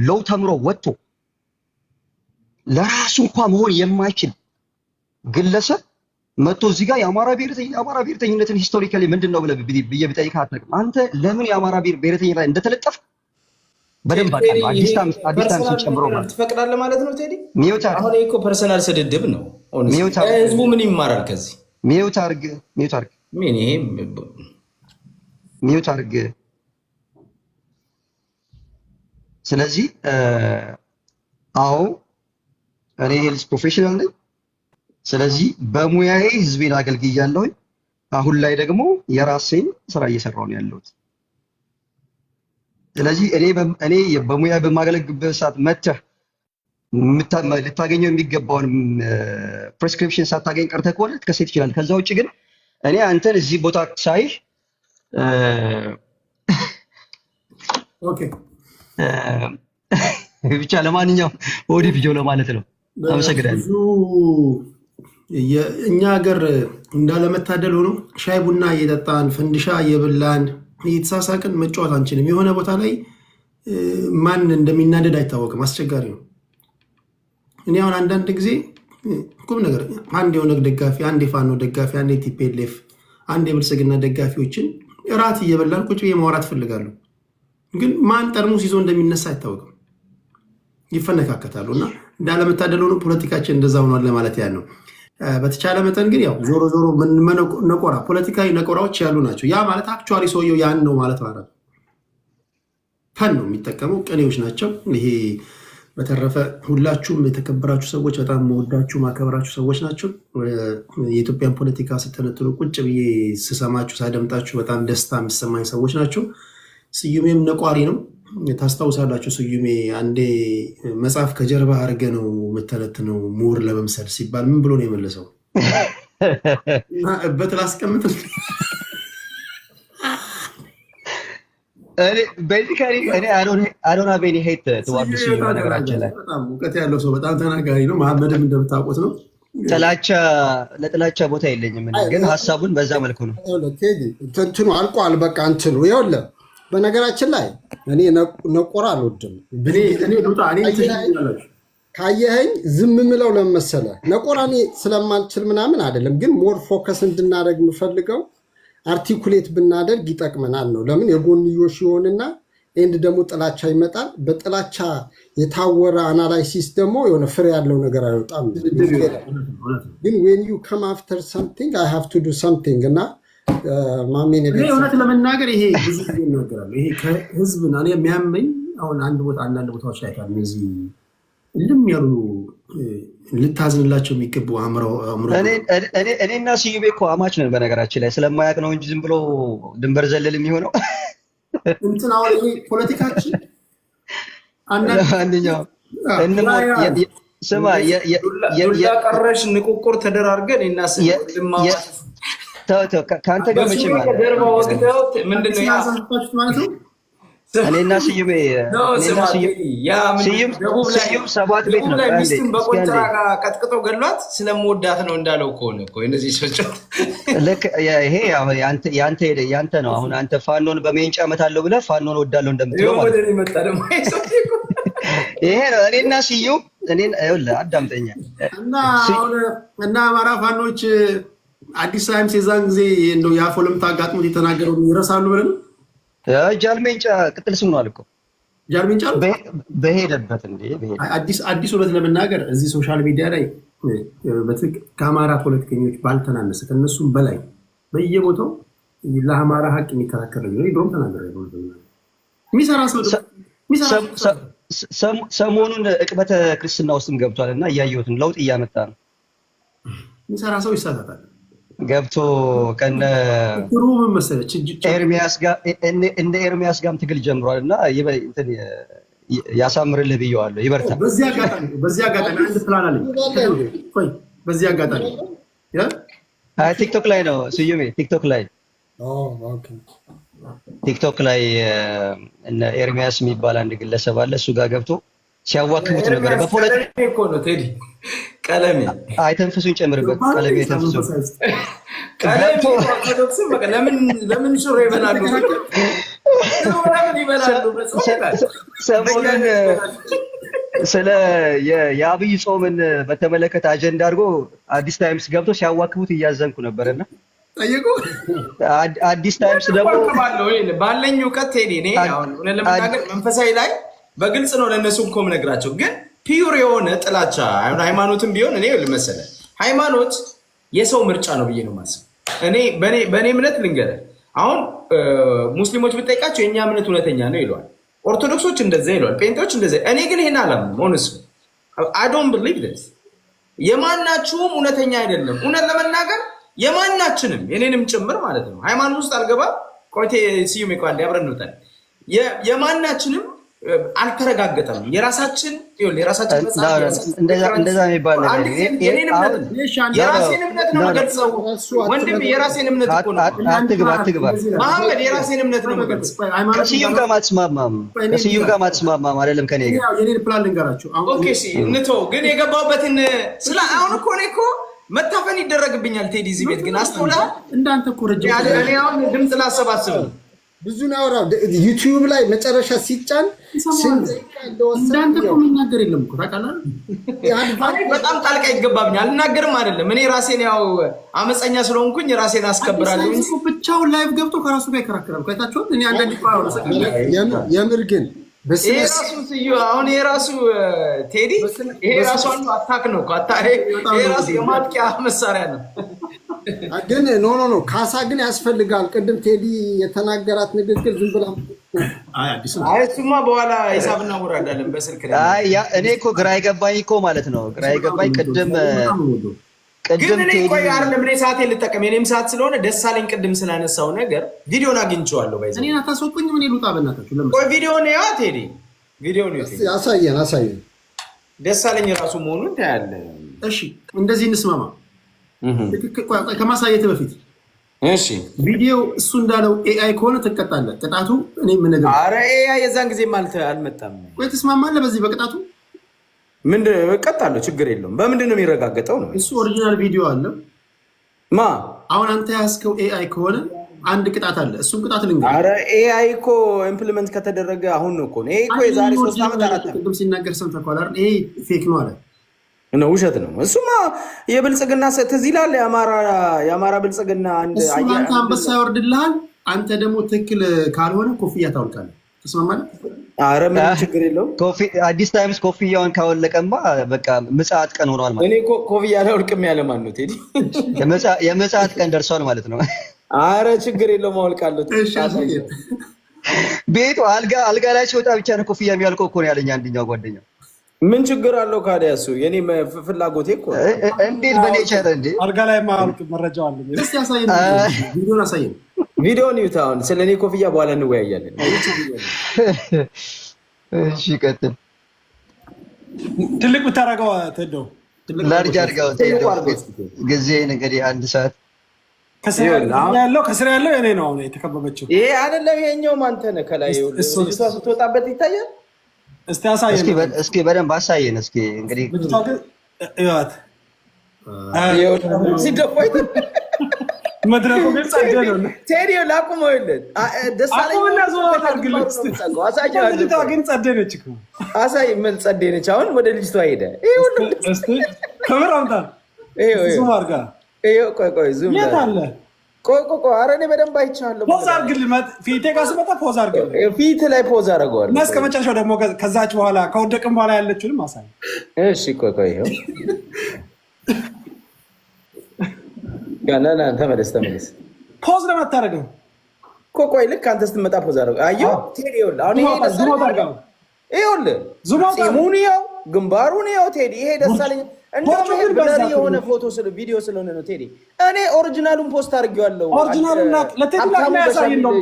ሎው ተምሮ ወጥቶ ለራሱ እንኳን መሆን የማይችል ግለሰብ መጥቶ እዚህ ጋር የአማራ ብሔረተኝነትን ሂስቶሪካሊ ምንድን ነው ብዬ ብጠይቅህ አትነግርም። አንተ ለምን የአማራ ብሔረተኝነት ላይ እንደተለጠፍ በደንብ አውቃለሁ። አዲስ ታምስ ጨምሮ ማለት ትፈቅዳለህ ማለት ነው ቴዲ። አሁን እኮ ፐርሰናል ስድድብ ነው። ህዝቡ ምን ይማራል ከዚህ? ሚውት አርግ ምን ይሄ ሚውት አርግ። ስለዚህ አዎ እኔ ሄልዝ ፕሮፌሽናል ነኝ። ስለዚህ በሙያዬ ህዝቤን አገልግያለሁኝ። አሁን ላይ ደግሞ የራሴን ስራ እየሰራሁ ነው ያለሁት። ስለዚህ እኔ በሙያ በማገለግልበት ሰዓት መተህ ልታገኘው የሚገባውን ፕሬስክሪፕሽን ሳታገኝ ቀርተህ ከሆነ ልትከሰት ይችላል። ከዛ ውጭ ግን እኔ አንተን እዚህ ቦታ ሳይህ ብቻ ለማንኛውም ወዲ ቪዲዮ ለማለት ነው። አመሰግናለሁ። እኛ ሀገር እንዳለመታደል ሆኖ ሻይ ቡና እየጠጣን ፍንድሻ እየበላን እየተሳሳቅን መጫወት አንችልም። የሆነ ቦታ ላይ ማን እንደሚናደድ አይታወቅም። አስቸጋሪ ነው። እኔ አሁን አንዳንድ ጊዜ ቁም ነገር አንድ የኦነግ ደጋፊ፣ አንድ የፋኖ ደጋፊ፣ አንድ የቲፒኤልኤፍ፣ አንድ የብልጽግና ደጋፊዎችን እራት እየበላን ቁጭ ብዬ ማውራት ፈልጋለሁ። ግን ማን ጠርሙስ ይዞ እንደሚነሳ አይታወቅም። ይፈነካከታሉ እና እንዳለመታደል ሆኖ ፖለቲካችን እንደዛ ሆኗል ለማለት ያ ነው። በተቻለ መጠን ግን ያው ዞሮ ዞሮ ነቆራ ፖለቲካዊ ነቆራዎች ያሉ ናቸው። ያ ማለት አክቹዋሊ ሰውየው ያን ነው ማለት ነው። ፈን ነው የሚጠቀሙ ቅኔዎች ናቸው። ይሄ በተረፈ ሁላችሁም የተከበራችሁ ሰዎች፣ በጣም መወዳችሁ ማከበራችሁ ሰዎች ናቸው። የኢትዮጵያን ፖለቲካ ስተነትኑ ቁጭ ብዬ ስሰማችሁ ሳደምጣችሁ በጣም ደስታ የሚሰማኝ ሰዎች ናቸው። ስዩሜም ነቋሪ ነው። ታስታውሳላችሁ፣ ስዩሜ አንዴ መጽሐፍ ከጀርባ አድርገ ነው የምተነትነው ምሁር ለመምሰል ሲባል ምን ብሎ ነው የመለሰው? እበት ላስቀምጥ እውቀት ያለው ሰው በጣም ተናጋሪ ነው። መሐመድም እንደምታውቁት ነው። ለጥላቻ ቦታ የለኝም፣ ግን ሀሳቡን በዛ መልኩ ነው። እንትኑ አልቋል። በቃ እንትኑ ይኸውልህ፣ በነገራችን ላይ እኔ ነቆራ አልወድም። ካየኸኝ ዝም ምለው ለምን መሰለህ? ነቆራ እኔ ስለማልችል ምናምን አይደለም፣ ግን ሞር ፎከስ እንድናደርግ የምፈልገው አርቲኩሌት ብናደርግ ይጠቅመናል ነው። ለምን የጎንዮሽ ይሆንና ኤንድ ደግሞ ጥላቻ ይመጣል። በጥላቻ የታወረ አናላይሲስ ደግሞ የሆነ ፍሬ ያለው ነገር አይወጣም። ግን ዌን ዩ ከም አፍተር ሰምቲንግ አይ ሃቭ ቱ ዱ ሰምቲንግ እና ማሜን እውነት ለመናገር ይሄ ብዙ ጊዜ ይናገራሉ። ይሄ ከህዝብ ና የሚያመኝ አሁን አንዳንድ ቦታዎች ላይ ካሉ እነዚህ ልም ያሉ ልታዝንላቸው የሚገቡ አእምሮ እኔና ስዩሜ እኮ አማች ነን። በነገራችን ላይ ስለማያውቅ ነው እንጂ ዝም ብሎ ድንበር ዘለል የሚሆነው እንትን አሁን ይሄ ፖለቲካችን አንደኛው ስማ ዱላ ቀረሽ ንቁቁር ተደራርገን እና ከአንተ ጋር መቼ እኔና ስዩሜ ስዩም ሰባት ቤት ነው በቆንጥራ ቀጥቅጦ ገሏት ስለምወዳት ነው እንዳለው ከሆነ እኮ እነዚህ ሰዎች ልክ ይሄ ያንተ ነው። አሁን አንተ ፋኖን በሜንጫ እመታለሁ ብለህ ፋኖን ወዳለሁ እንደምትለው ማለት ነው። ይሄ ነው እኔና ስዩም አዳምጠኛ እና አማራ ፋኖች አዲስ ታይምስ የዛን ጊዜ እንደው የአፎ ለምታ አጋጥሞት የተናገረው ይረሳሉ ብለን ጃልሜንጫ ቅጥል ስም ነው አልኩ። ጃልሜንጫ በሄደበት እንዴ አዲስ እውነት ለመናገር እዚህ ሶሻል ሚዲያ ላይ ከአማራ ፖለቲከኞች ባልተናነሰ ከነሱም በላይ በየቦታው ለአማራ ሀቅ የሚከራከር ነው። ድሮም ተናገረ የሚሰራ ሰው ሰሞኑን እቅበተ ክርስትና ውስጥም ገብቷል እና እያየሁትን ለውጥ እያመጣ ነው። የሚሰራ ሰው ይሳሳታል። ገብቶ ከነ ኤርሚያስ ጋር እንደ ኤርሚያስ ጋርም ትግል ጀምሯል እና ያሳምርልህ ብየዋለሁ። ይበርታ። በዚህ አጋጣሚ አንድ ፕላን አለኝ። በዚህ አጋጣሚ ቲክቶክ ላይ ነው ስዩሜ፣ ቲክቶክ ላይ እነ ኤርሚያስ የሚባል አንድ ግለሰብ አለ። እሱ ጋር ገብቶ ሲያዋክቡት ነበር። በፖለቲካ እኮ ነው ቴዲ ቀለሜ አይተንፍሱን ጨምርበት። ቀለሜ አይተንፍሱ ለምን ሹሮ ይበላሉ? ሰሞኑን ስለ የአብይ ጾምን በተመለከተ አጀንዳ አድርጎ አዲስ ታይምስ ገብቶ ሲያዋክቡት እያዘንኩ ነበርና ጠየቁ። አዲስ ታይምስ ደግሞ ባለኝ እውቀት ቴዲ እኔ አሁን ለመናገር መንፈሳዊ ላይ በግልጽ ነው ለእነሱ እኮ የምነግራቸው። ግን ፒዩር የሆነ ጥላቻ ሃይማኖትም ቢሆን እኔ ልመሰለህ ሃይማኖት የሰው ምርጫ ነው ብዬ ነው የማስበው። እኔ በእኔ እምነት ልንገርህ፣ አሁን ሙስሊሞች ብጠይቃቸው የእኛ እምነት እውነተኛ ነው ይለዋል፣ ኦርቶዶክሶች እንደዛ ይለዋል፣ ጴንጤዎች እንደዛ። እኔ ግን ይሄን አላምንም። ሆነስ I don't believe this የማናችሁም እውነተኛ አይደለም። እውነት ለመናገር የማናችንም የኔንም ጭምር ማለት ነው ሃይማኖት ውስጥ አልገባ ቆይቴ ሲዩም ይቋል ያብረን ነው ታዲያ የማናችንም አልተረጋገጠም። የራሳችን እንደዛ የሚባል ነገር የራሴን እምነት ነው የምገልጸው። ወንድም የራሴን እምነት እኮ ነው። አትግባ መሐመድ የራሴን እምነት ነው የምገልጸው። ከስዩም ጋር ማትስማማም አይደለም ከኔ ጋር የኔን ፕላን ልንገራችሁ። ኦኬ እሺ እንተው። ግን የገባበትን ስለ አሁን እኮ እኔ እኮ መታፈን ይደረግብኛል። ቴዲ እዚህ ቤት ግን አስተውለሃል? እንዳንተ እኮ ረጅም እኔ አሁን ድምፅ ላሰባስብ ነው ብዙ ናውራ ዩቲዩብ ላይ መጨረሻ ሲጫን እንዳንተ እኮ የሚናገር የለም እኮ ታውቃለህ። በጣም ጣልቃ ይገባብኛል። አልናገርም አይደለም እኔ ራሴን ያው አመፀኛ ስለሆንኩኝ ራሴን አስከብራለሁ እንጂ ብቻውን ላይቭ ገብቶ ከራሱ ጋር ይከራከራል። ቆይታችሁ እኔ አንዳንድ የምር ግን አሁን የራሱ ቴዲ ይሄ ራሱ አንዱ አታክ ነው እኮ ይሄ ራሱ የማጥቂያ መሳሪያ ነው። ግን ኖ ካሳ ግን ያስፈልጋል። ቅድም ቴዲ የተናገራት ንግግር ዝም ብላ እሱማ በኋላ ሂሳብ እናወራዳለን በስልክ እኔ እኮ ግራ የገባኝ እኮ ማለት ነው ግራ የገባኝ ቅድም ግን እኔ ቆይ አይደለም እኔ ሰዓቴን ልጠቀም የኔም ሰዓት ስለሆነ ደሳለኝ ቅድም ስላነሳው ነገር ቪዲዮን አግኝቼዋለሁ። ባይዘ እኔ አታስወጡኝ ምን ይሉጣ በእናታችሁ ለምን ቆይ ቪዲዮን ያው ቴዲ ቪዲዮን ይኸው አሳየን ደሳለኝ ራሱ መሆኑን ታያለህ። እሺ እንደዚህ እንስማማ። ከማሳየት በፊት እሺ ቪዲዮ እሱ እንዳለው ኤአይ ከሆነ ትቀጣለህ። ቅጣቱ እኔ ምን ነገር ኧረ ኤአይ የዛን ጊዜ ማለት አልመጣም። ቆይ ትስማማለህ በዚህ በቅጣቱ? ምንድን ነው እቀጣለሁ፣ ችግር የለውም። በምንድን ነው የሚረጋገጠው ነው? እሱ ኦሪጂናል ቪዲዮ አለው። ማ አሁን አንተ ያስከው ኤአይ ከሆነ አንድ ቅጣት አለ። እሱም ቅጣት ልንገርህ። ኧረ ኤአይ እኮ ኢምፕሊመንት ከተደረገ አሁን ነው እኮ ነው። ይሄ እኮ የዛሬ 3 ዓመት አራት ቅድም ሲናገር ሰምተህ እኮ አይደል? ይሄ ፌክ ነው አለ ነው ውሸት ነው። እሱማ የብልጽግና ትዝ ይላል። የአማራ ብልጽግና አንድ አንተ አንበሳ ያወርድልሃል። አንተ ደግሞ ትክክል ካልሆነ ኮፍያ ታወልቃለህ። ተስማማለህ? ኧረ ምንም ችግር የለውም። አዲስ ታይምስ ኮፍያውን ካወለቀማ በቃ ምጽአት ቀን ሆኗል ማለት ነው። እኔ ኮፍያ አላወልቅም ያለ ማን ነው ቴዲ? የምጽአት ቀን ደርሷል ማለት ነው። ኧረ ችግር የለውም አወልቃለሁ። ቤቱ አልጋ ላይ ሲወጣ ብቻ ነው ኮፍያ የሚያልቀው እኮ ነው ያለኝ አንደኛው ጓደኛ። ምን ችግር አለው ካዲያ? እሱ የኔ ፍላጎቴ እኮ እንዴት በኔቸር እንዴ አልጋ ላይ ማልቅ መረጃው አለ። እስቲ አሳየን፣ ቪዲዮን አሳየን። ቪዲዮን ይውታውን ስለኔ ኮፍያ በኋላ እንወያያለን። እሺ ቀጥል። ትልቅ ብታረጋው ተዶ ላርጅ አድርገው ተዶ ጊዜ እንግዲህ 1 ሰዓት ከስራ ያለው የኔ ነው። አሁን የተከበበችው ይሄ አይደለም። ይሄኛው አንተ ነህ። ከላይ እሷ ስትወጣበት ይታያል። እስቲ አሳየን፣ እስኪ በደንብ አሳየን። እስኪ እንግዲህ እያት ሲደፋይ መድረኩ ግን ጸደ ነው። ቴዲ ላቁመው ይለት ደሳለኝ ዞታ አድርግልኝ። ልጅቷ ግን ጸደ ነች እኮ አሳይ። ምን ጸደ ነች? አሁን ወደ ልጅቷ ሄደ። ይሄ ሁሉ እስቲ ከመር አምጣ። ዙም አድርጋ። ቆይ ዙም የት አለ? ቆይ ኧረ እኔ በደንብ አይቻለሁ። ፖዝ አድርግልኝ። ፊቴ ጋር ስመጣ ፖዝ አድርግልኝ። ፊት ላይ ፖዝ አደርገዋለሁ። እስከ መጨረሻው ደግሞ ከዛች በኋላ ከወደቅም በኋላ ያለችውንም አሳይ። እሺ ቆይ ይኸው ጋና ተመለስ። ፖዝ ለምን አታደርገው? ቆይ ልክ አንተ ስትመጣ ፖዝ አደረገው። አየሁ ቴዲ ይኸውልህ፣ አሁን ይሄ ደሳለኝ ይኸውልህ፣ ፂሙን ይኸው፣ ግንባሩን ይኸው ቴዲ። ይሄ ደሳለኝ እንደውም ይሄ ብለር የሆነ ፎቶ ቪዲዮ ስለሆነ ነው ቴዲ። እኔ ኦሪጂናሉን ፖስት አድርጌዋለሁ። ኦሪጂናሉን ለቴዲ ላይ ያሳይ ነው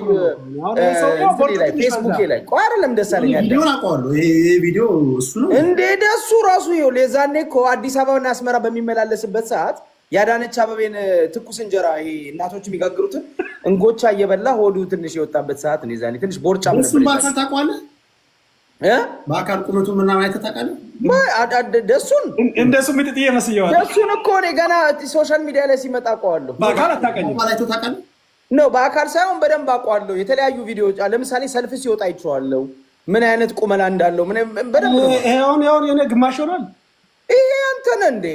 ፌስቡክ ላይ። ቆይ አይደለም ደሳለኝ ያለ ቪዲዮን አውቀዋለሁ። ይሄ ቪዲዮ እሱ ነው እንዴ? ደሱ ራሱ ይኸውልህ፣ የዛኔ እኮ አዲስ አበባና አስመራ በሚመላለስበት ሰዓት ያዳነች አበቤን ትኩስ እንጀራ ይሄ እናቶች የሚጋግሩትን እንጎቻ እየበላ ሆዱ ትንሽ የወጣበት ሰዓት ነው። የዛኔ ትንሽ ቦርጫም ነበር። እሱን በአካል ታውቀዋለህ? በአካል ቁመቱ ምናምን አይተህ ታውቃለህ? ደሱን እንደሱ ምጥጥዬ መስየዋል። ደሱን እኮ እኔ ገና ሶሻል ሚዲያ ላይ ሲመጣ አውቀዋለሁ። በአካል አታውቀኝም? አይተህ ታውቃለህ? ነው በአካል ሳይሆን በደንብ አውቀዋለሁ። የተለያዩ ቪዲዮዎች ለምሳሌ ሰልፍ ሲወጣ አይቼዋለሁ። ምን አይነት ቁመና እንዳለው በደንብ ይሄውን የሆነ ግማሽ ሆኗል። ይሄ አንተ ነህ እንዴ?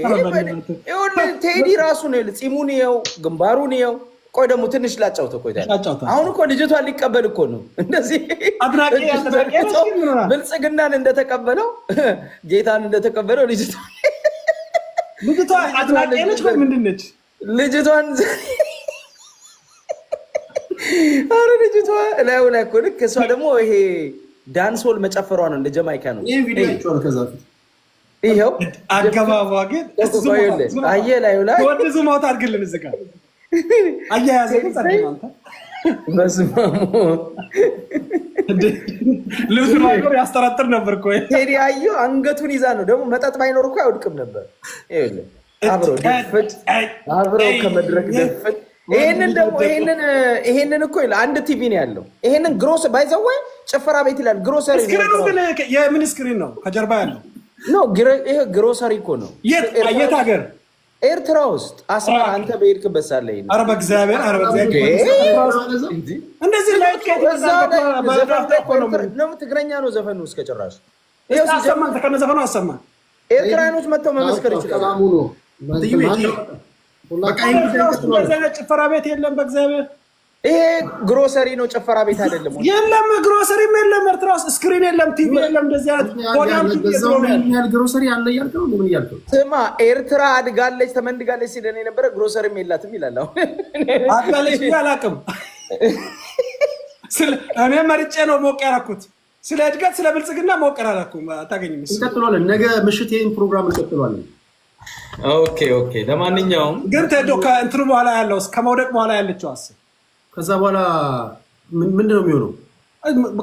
ቴዲ ራሱ ነው ፂሙን ይኸው፣ ግንባሩን ይኸው። ቆይ ደግሞ ትንሽ ላጫውተው። ቆይ አሁን እኮ ልጅቷን ሊቀበል እኮ ነው እንደዚህ ብልጽግናን እንደተቀበለው ጌታን እንደተቀበለው ልጅቷ አድናቂ ነች። ምንድን ነች ልጅቷን? ኧረ ልጅቷ ላዩ ላይ እኮ ልክ። እሷ ደግሞ ይሄ ዳንሶል መጨፈሯ ነው፣ እንደ ጀማይካ ነው። ይሄ ቪዲዮ አይቼዋለሁ ከዛ በፊት ይኸው አገባቧ ግን አየህ ላይ ወደዙ ማውጣት አድርግልን እዚህ ጋር አያያዘ ግን ጸድቃንተ ልብሱ ማይኖር ያስጠራጥር ነበር እኮ ቴዲ አዩ አንገቱን ይዛ ነው ደግሞ መጠጥ ባይኖር እኮ አይወድቅም ነበር። ይኸውልህ አብረው ከመድረክ ደፍት ይሄንን ደግሞ ይሄንን እኮ ይላል አንድ ቲቪ ነው ያለው። ይሄንን ግሮስ ባይዘው ጭፈራ ቤት ይላል። ግሮሰሪ ስክሪኑ ግን የምን ስክሪን ነው ከጀርባ ያለው? ኖ ይሄ ግሮሰሪ እኮ ነው። የት ሀገር? ኤርትራ ውስጥ አስመራ። አንተ በሄድክበት ሳለ ይሄ ኧረ በእግዚአብሔር እንደዚህ ላይ ትግረኛ ነው ዘፈኑ እስከ ጭራሽ አሰማን። ከነ ዘፈኑ አሰማን። ኤርትራኖች መጥተው መመስከር ይችላሉ። ጭፈራ ቤት የለም በእግዚአብሔር። ይሄ ግሮሰሪ ነው፣ ጭፈራ ቤት አይደለም። የለም ግሮሰሪም የለም። ኤርትራ ውስጥ ስክሪን የለም፣ ቲቪ የለም። እንደዚህ አይነት ግሮሰሪ አለ እያልከው ምን እያልከው? ስማ ኤርትራ አድጋለች ተመንድጋለች ሲለን የነበረ ግሮሰሪም የላትም ይላል። አሁን አድጋለች ብዬ አላውቅም። እኔ መርጬ ነው ሞቅ ያደረኩት። ስለ እድገት ስለ ብልጽግና ሞቅ አላልኩም። አታገኝም። እንቀጥሏለን። ነገ ምሽት ይህን ፕሮግራም እንቀጥሏለን። ኦኬ። ለማንኛውም ግን ተዶ ከእንትኑ በኋላ ያለው ከመውደቅ በኋላ ያለችው አስብ። ከዛ በኋላ ምንድን ነው የሚሆነው?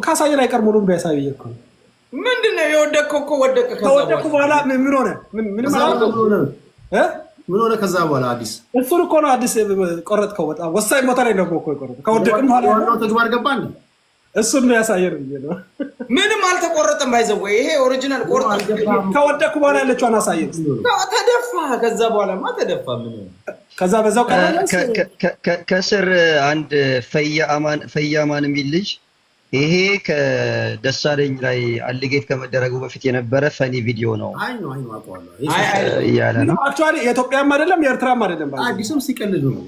ካሳየ ላይ ቀር ሙሉም ቢያሳይ እኮ ምንድን ነው የወደቅከው እኮ ወደቀ። ከወደቅኩ በኋላ ምን ሆነ? ምን ሆነ? ከዛ በኋላ አዲስ እሱን እኮ ነው አዲስ ቆረጥከው። በጣም ወሳኝ ቦታ ላይ ነው እኮ የቆረጥከው። ከወደቅም በኋላ ዋናው ተግባር ገባን። እሱን ነው ያሳየን ነው። ምንም አልተቆረጠም። ባይዘው ይሄ ኦሪጂናል ቆርጥ ከወደቅኩ በኋላ ያለችውን አሳየን። ተደፋ። ከዛ በኋላማ ተደፋ። ምን ከዛ በዛው ከስር አንድ ፈያማን የሚል ልጅ ይሄ ከደሳለኝ ላይ አሊጌት ከመደረጉ በፊት የነበረ ፈኒ ቪዲዮ ነው እያለ ነው። አክቹዋሊ የኢትዮጵያም አይደለም የኤርትራም አይደለም። አዲስም ሲቀልዱ ነው።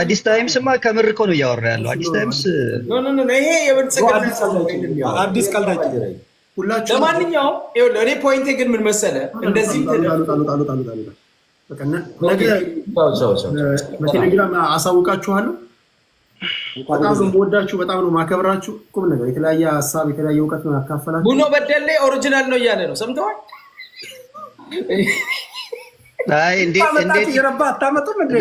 አዲስ ታይምስማ ከምር እኮ ነው እያወራ ያለው። አዲስ ታይምስ ይሄ የብልጽግና አዲስ ቀልዳች ሁላችሁ። ለማንኛውም እኔ ፖይንቴ ግን ምን መሰለህ፣ እንደዚህ በቴሌግራም አሳውቃችኋለሁ። በጣም ነው የምወዳችሁ፣ በጣም ነው የማከብራችሁ። ቁም ነገር የተለያየ ሀሳብ የተለያየ እውቀት ነው ያካፈላችሁ። ቡኖ በደሌ ኦሪጂናል ነው እያለ ነው። ሰምተዋል? እንዴት የረባ አታመጡም እንዴ?